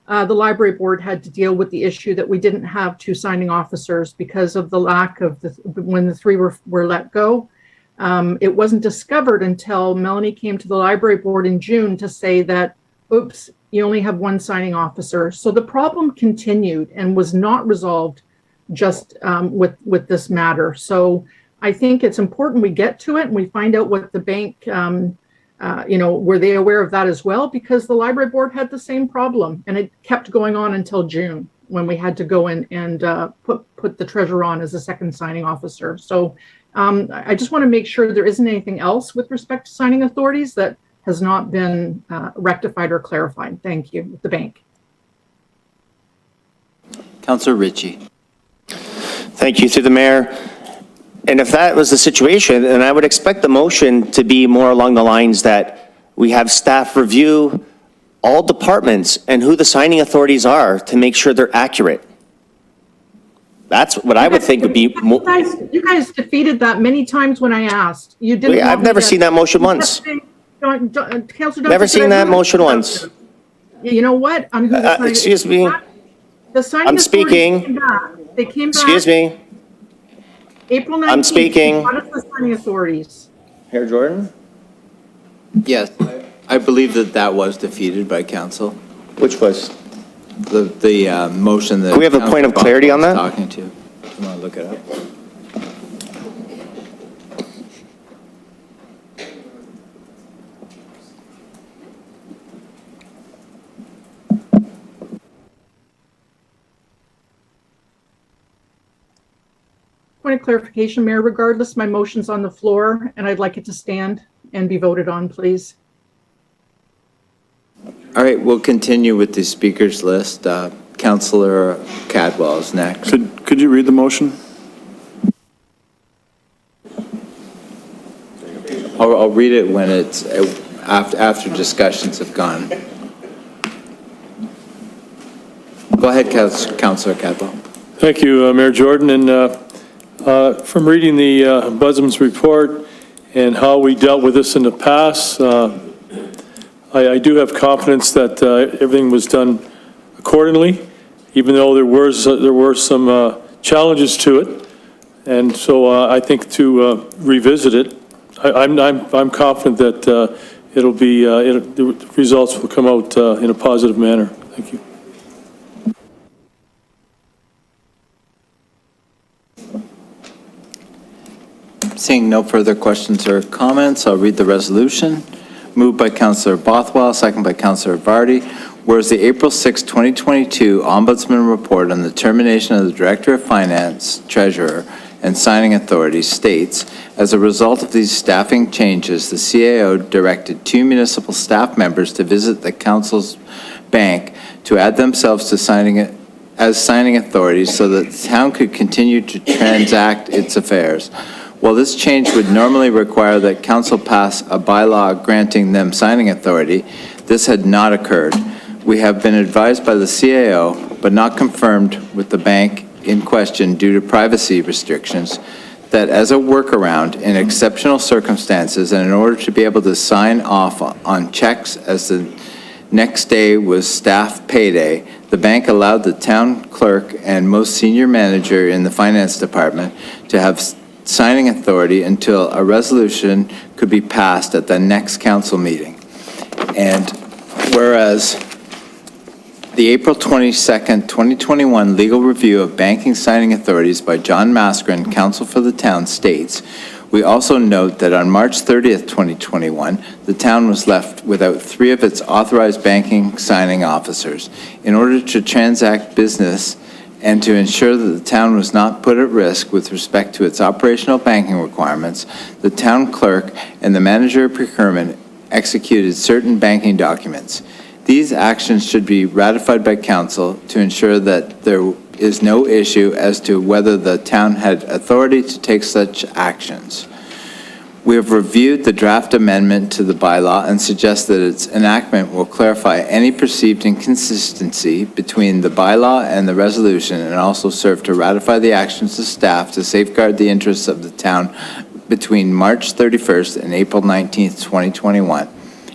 the library board had to deal with the issue that we didn't have 2 signing officers because of the lack of when the 3 were let go. It wasn't discovered until Melanie came to the library board in June to say that, oops, you only have 1 signing officer. So the problem continued and was not resolved just with this matter. So I think it's important we get to it and we find out what the bank, were they aware of that as well? Because the library board had the same problem and it kept going on until June when we had to go in and put the treasurer on as a second signing officer. So I just want to make sure there isn't anything else with respect to signing authorities that has not been rectified or clarified. Thank you, with the bank. Councillor Ritchie. Thank you, through the mayor. And if that was the situation, then I would expect the motion to be more along the lines that we have staff review all departments and who the signing authorities are to make sure they're accurate. That's what I would think would be more. You guys defeated that many times when I asked. You didn't. I've never seen that motion once. Never seen that motion once. You know what? Excuse me. The signing I'm speaking. Came back. They came back. Excuse me. April 19th. I'm speaking. What is the signing authorities? Mayor Jordan? Yes, I believe that was defeated by council. Which was? The motion that. Can we have a point of clarity on that? Talking to. You want to look it up? Point of clarification, Mayor, regardless, my motion's on the floor and I'd like it to stand and be voted on, please. All right, we'll continue with the speakers list. Councillor Cadwell is next. Could you read the motion? I'll read it when it's after discussions have gone. Go ahead, Councillor Cadwell. Thank you, Mayor Jordan. And from reading the Ombudsman's report and how we dealt with this in the past, I do have confidence that everything was done accordingly, even though there were some challenges to it. And so I think to revisit it, I'm confident that the results will come out in a positive manner. Thank you. Seeing no further questions or comments, I'll read the resolution. Moved by Councillor Bothwell, second by Councillor Vardy. Whereas the April 6, 2022 Ombudsman Report on the termination of the Director of Finance, Treasurer, and Signing Authority states, as a result of these staffing changes, the CAO directed 2 municipal staff members to visit the Council's bank to add themselves to signing authorities so that the town could continue to transact its affairs. While this change would normally require that council pass a bylaw granting them signing authority, this had not occurred. We have been advised by the CAO, but not confirmed with the bank in question due to privacy restrictions, that as a workaround in exceptional circumstances and in order to be able to sign off on checks as the next day was staff payday, the bank allowed the town clerk and most senior manager in the finance department to have signing authority until a resolution could be passed at the next council meeting. And whereas the April 22nd, 2021 legal review of banking signing authorities by John Maskren, counsel for the town, states, we also note that on March 30th, 2021, the town was left without 3 of its authorized banking signing officers. In order to transact business and to ensure that the town was not put at risk with respect to its operational banking requirements, the town clerk and the manager of procurement executed certain banking documents. These actions should be ratified by council to ensure that there is no issue as to whether the town had authority to take such actions. We have reviewed the draft amendment to the bylaw and suggest that its enactment will clarify any perceived inconsistency between the bylaw and the resolution and also serve to ratify the actions of staff to safeguard the interests of the town between March 31st and April 19th, 2021.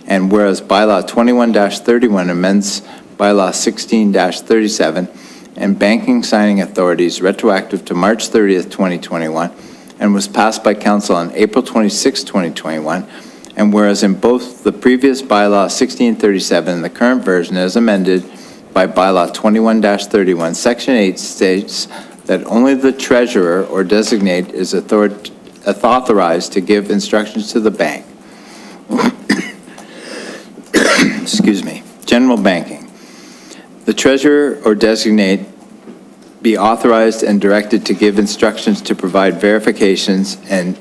And whereas Bylaw 21-31 amends Bylaw 16-37 and banking signing authorities retroactive to March 30th, 2021, and was passed by council on April 26, 2021, and whereas in both the previous Bylaw 1637 and the current version as amended by Bylaw 21-31, Section 8 states that only the treasurer or designate is authorized to give instructions to the bank. Excuse me. General banking. The treasurer or designate be authorized and directed to give instructions to provide verifications and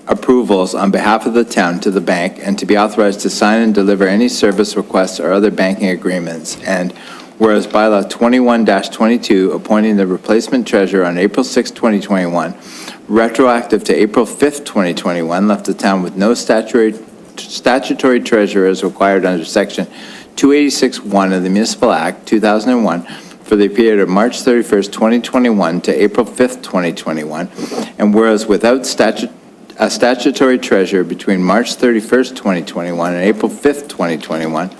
approvals on behalf of the town to the bank, and to be authorized to sign and deliver any service requests or other banking agreements. And whereas Bylaw 21-22, appointing the replacement treasurer on April 6, 2021, retroactive to April 5, 2021, left the town with no statutory treasurer as required under Section 286(1) of the Municipal Act, 2001, for the period of March 31st, 2021 to April 5th, 2021, and whereas without a statutory treasurer between March 31st, 2021 and April 5th, 2021,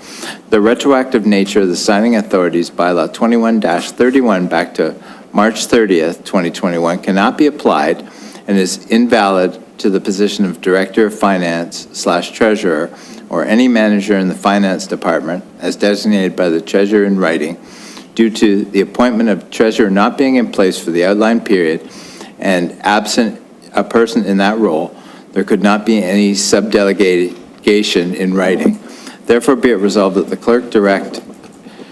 the retroactive nature of the signing authorities Bylaw 21-31 back to March 30th, 2021 cannot be applied and is invalid to the position of Director of Finance/Treasurer or any manager in the Finance Department as designated by the Treasurer in writing, due to the appointment of treasurer not being in place for the outlined period, and absent a person in that role, there could not be any subdelegation in writing. Therefore, be it resolved that the clerk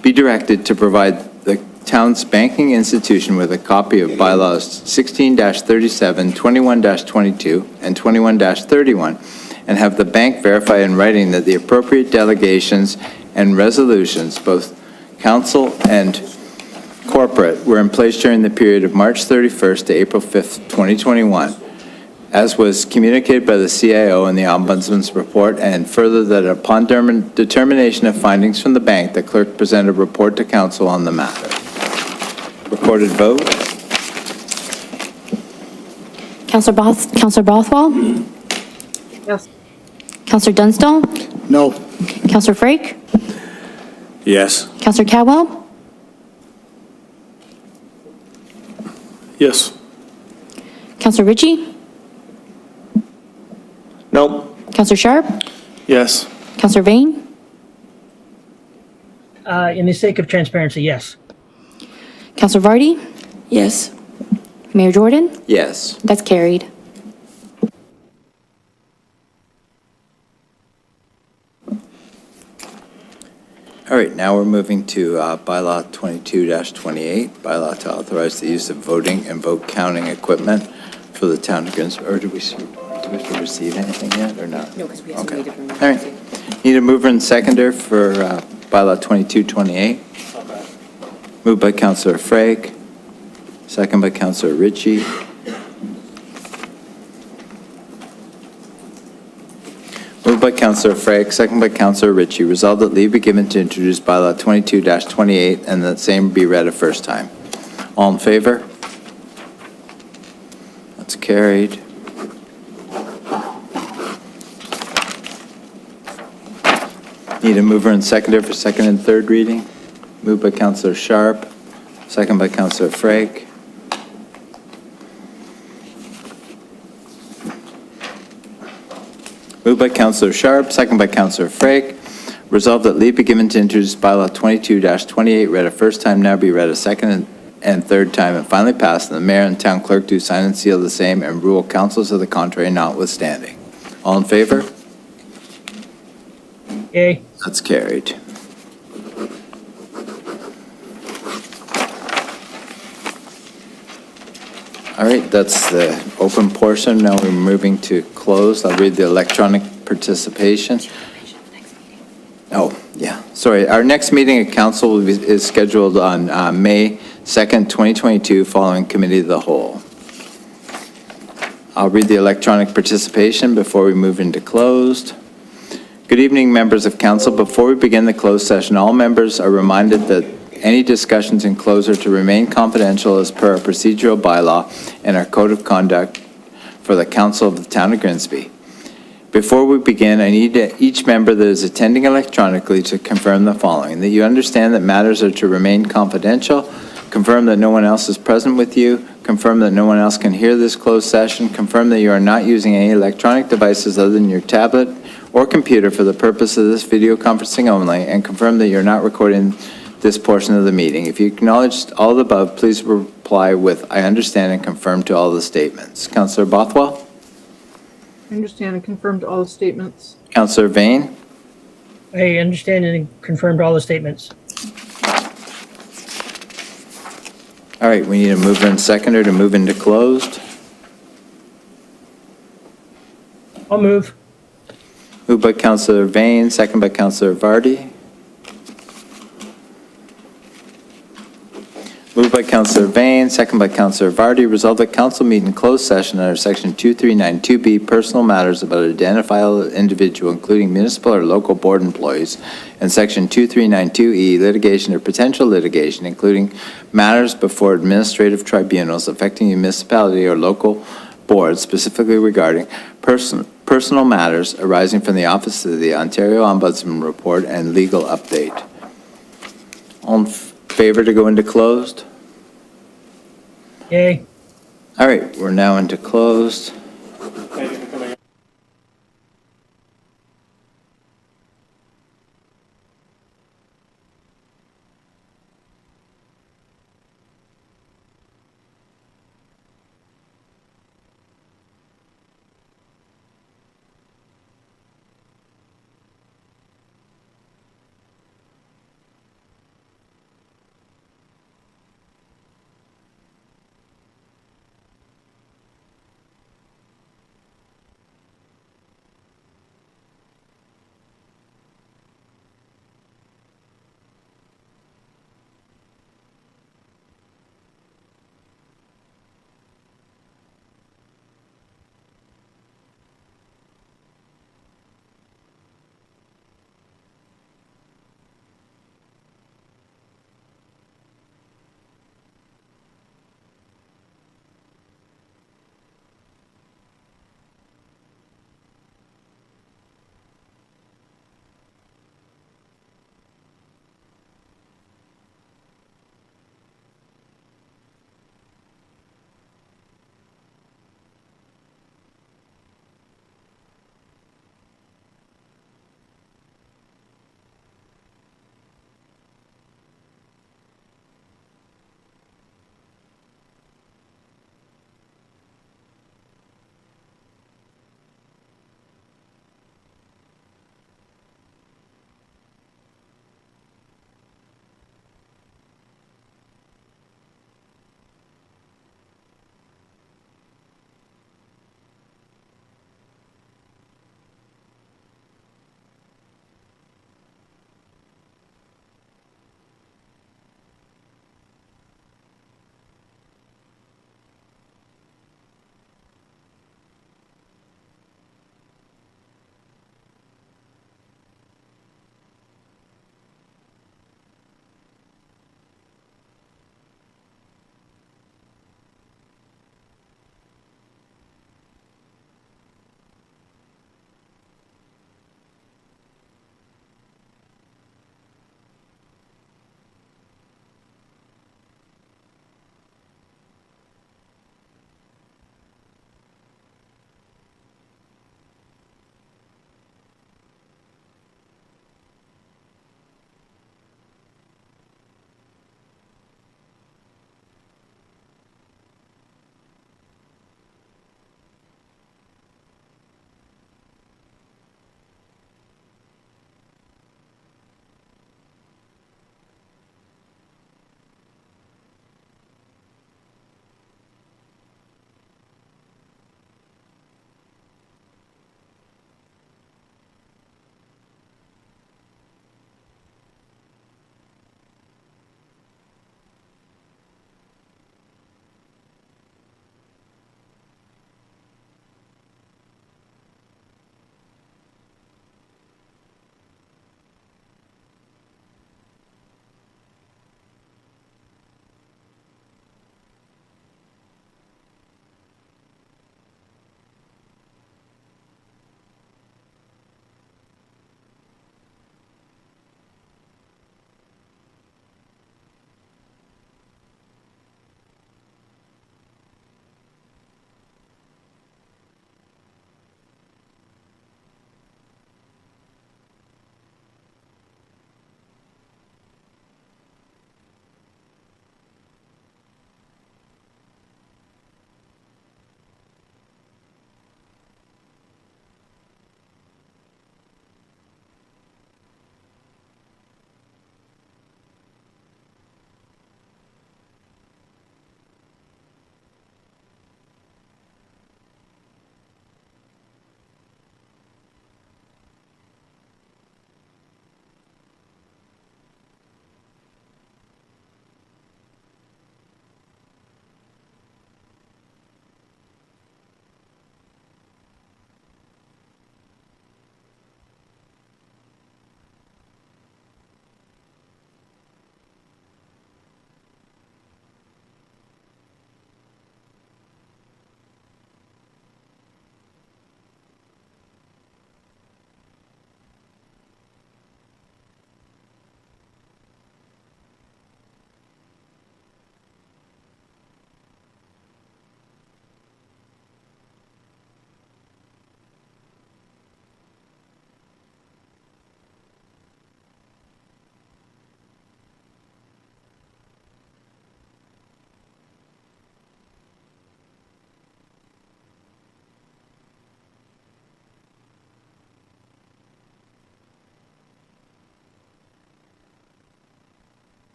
be directed to provide the town's banking institution with a copy of Bylaws 16-37, 21-22, and 21-31, and have the bank verify in writing that the appropriate delegations and resolutions, both council and corporate, were in place during the period of March 31st to April 5th, 2021, as was communicated by the CIO in the Ombudsman's Report, and further that upon determination of findings from the bank, the clerk present a report to council on the matter. Recorded vote. Councillor Bothwell? Yes. Councillor Dunstall? No. Councillor Frake? Yes. Councillor Cadwell? Yes. Councillor Ritchie? No. Councillor Sharp? Yes. Councillor Vane? In the sake of transparency, yes. Councillor Vardy? Yes. Mayor Jordan? Yes. That's carried. All right, now we're moving to Bylaw 22-28, bylaw to authorize the use of voting and vote counting equipment for the town of Grimsby. Or do we have to receive anything yet or not? No, because we have Okay. to read it. All right. Need a mover and seconder for Bylaw 22-28. Moved by Councillor Frake, second by Councillor Ritchie. Moved by Councillor Frake, second by Councillor Ritchie. Resolved that leave be given to introduce Bylaw 22-28 and that same be read a first time. All in favor? That's carried. Need a mover and seconder for second and third reading. Moved by Councillor Sharp, second by Councillor Frake. Moved by Councillor Sharp, second by Councillor Frake. Resolved that leave be given to introduce Bylaw 22-28, read a first time, now be read a second and third time, and finally passed, and the mayor and town clerk do sign and seal the same, and rule councils to the contrary notwithstanding. All in favor? Yay. That's carried. All right, that's the open portion. Now we're moving to closed. I'll read the electronic participation. Oh, yeah, sorry. Our next meeting at council is scheduled on May 2nd, 2022, following committee of the whole. I'll read the electronic participation before we move into closed. Good evening, members of council. Before we begin the closed session, all members are reminded that any discussions in closed are to remain confidential as per our procedural bylaw and our code of conduct for the Council of the Town of Grimsby. Before we begin, I need each member that is attending electronically to confirm the following: that you understand that matters are to remain confidential, confirm that no one else is present with you, confirm that no one else can hear this closed session, confirm that you are not using any electronic devices other than your tablet or computer for the purpose of this video conferencing only, and confirm that you're not recording this portion of the meeting. If you acknowledge all the above, please reply with "I understand" and confirm to all the statements. Councillor Bothwell? I understand and confirmed all the statements. Councillor Vane? I understand and confirmed all the statements. All right, we need a mover and seconder to move into closed. I'll move. Moved by Councillor Vane, second by Councillor Vardy. Moved by Councillor Vane, second by Councillor Vardy. Resolved that council meet in closed session under Section 2392B, personal matters about an identifiable individual, including municipal or local board employees, and Section 2392E, litigation or potential litigation, including matters before administrative tribunals affecting a municipality or local board, specifically regarding personal matters arising from the Office of the Ontario Ombudsman Report and legal update. All in favor to go into closed? Yay. All right, we're now into closed.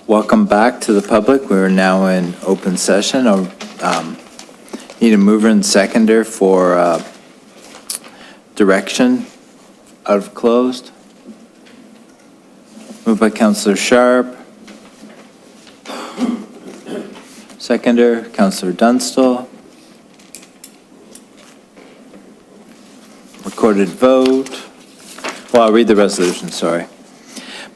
Welcome back to the public. We're now in open session. Need a mover and seconder for direction out of closed. Moved by Councillor Sharp. Seconder, Councillor Dunstall. Recorded vote. Well, I'll read the resolution, sorry.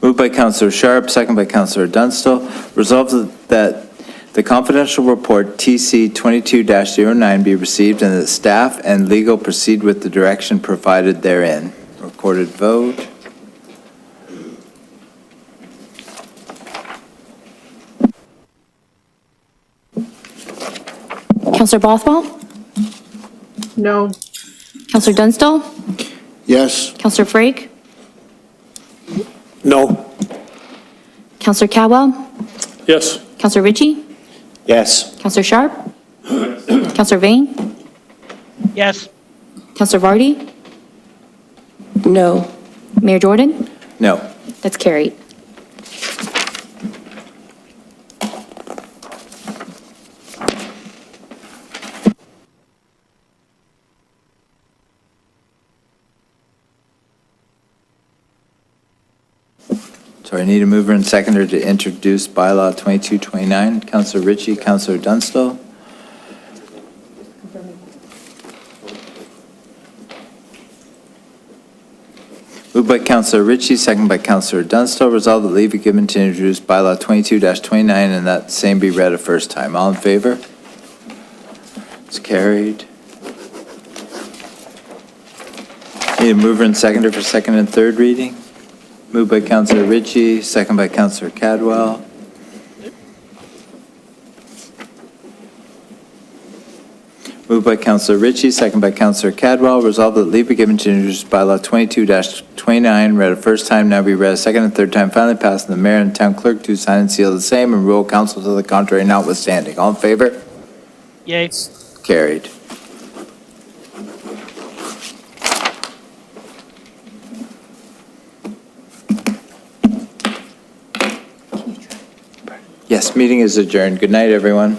Moved by Councillor Sharp, second by Councillor Dunstall. Resolved that the confidential report TC 22-09 be received and that staff and legal proceed with the direction provided therein. Recorded vote. Counselor Bothwell? No. Counselor Dunstall? Yes. Counselor Frake? No. Counselor Cadwell? Yes. Counselor Ritchie? Yes. Counselor Sharp? Counselor Vane? Yes. Counselor Vardy? No. Mayor Jordan? No. That's carried. So I need a mover and seconder to introduce bylaw 2229. Councillor Ritchie, Councillor Dunstall. Moved by Councillor Ritchie, second by Councillor Dunstall. Resolved that leave be given to introduce bylaw 22-29 and that same be read a first time. All in favor? It's carried. Need a mover and seconder for second and third reading. Moved by Councillor Ritchie, second by Councillor Cadwell. Moved by Councillor Ritchie, second by Councillor Cadwell. Resolved that leave be given to introduce bylaw 22-29, read a first time, now be read a second and third time, finally passed, and the mayor and town clerk to sign and seal the same, and rule council to the contrary notwithstanding. All in favor? Yay. Carried. Yes, meeting is adjourned. Good night, everyone.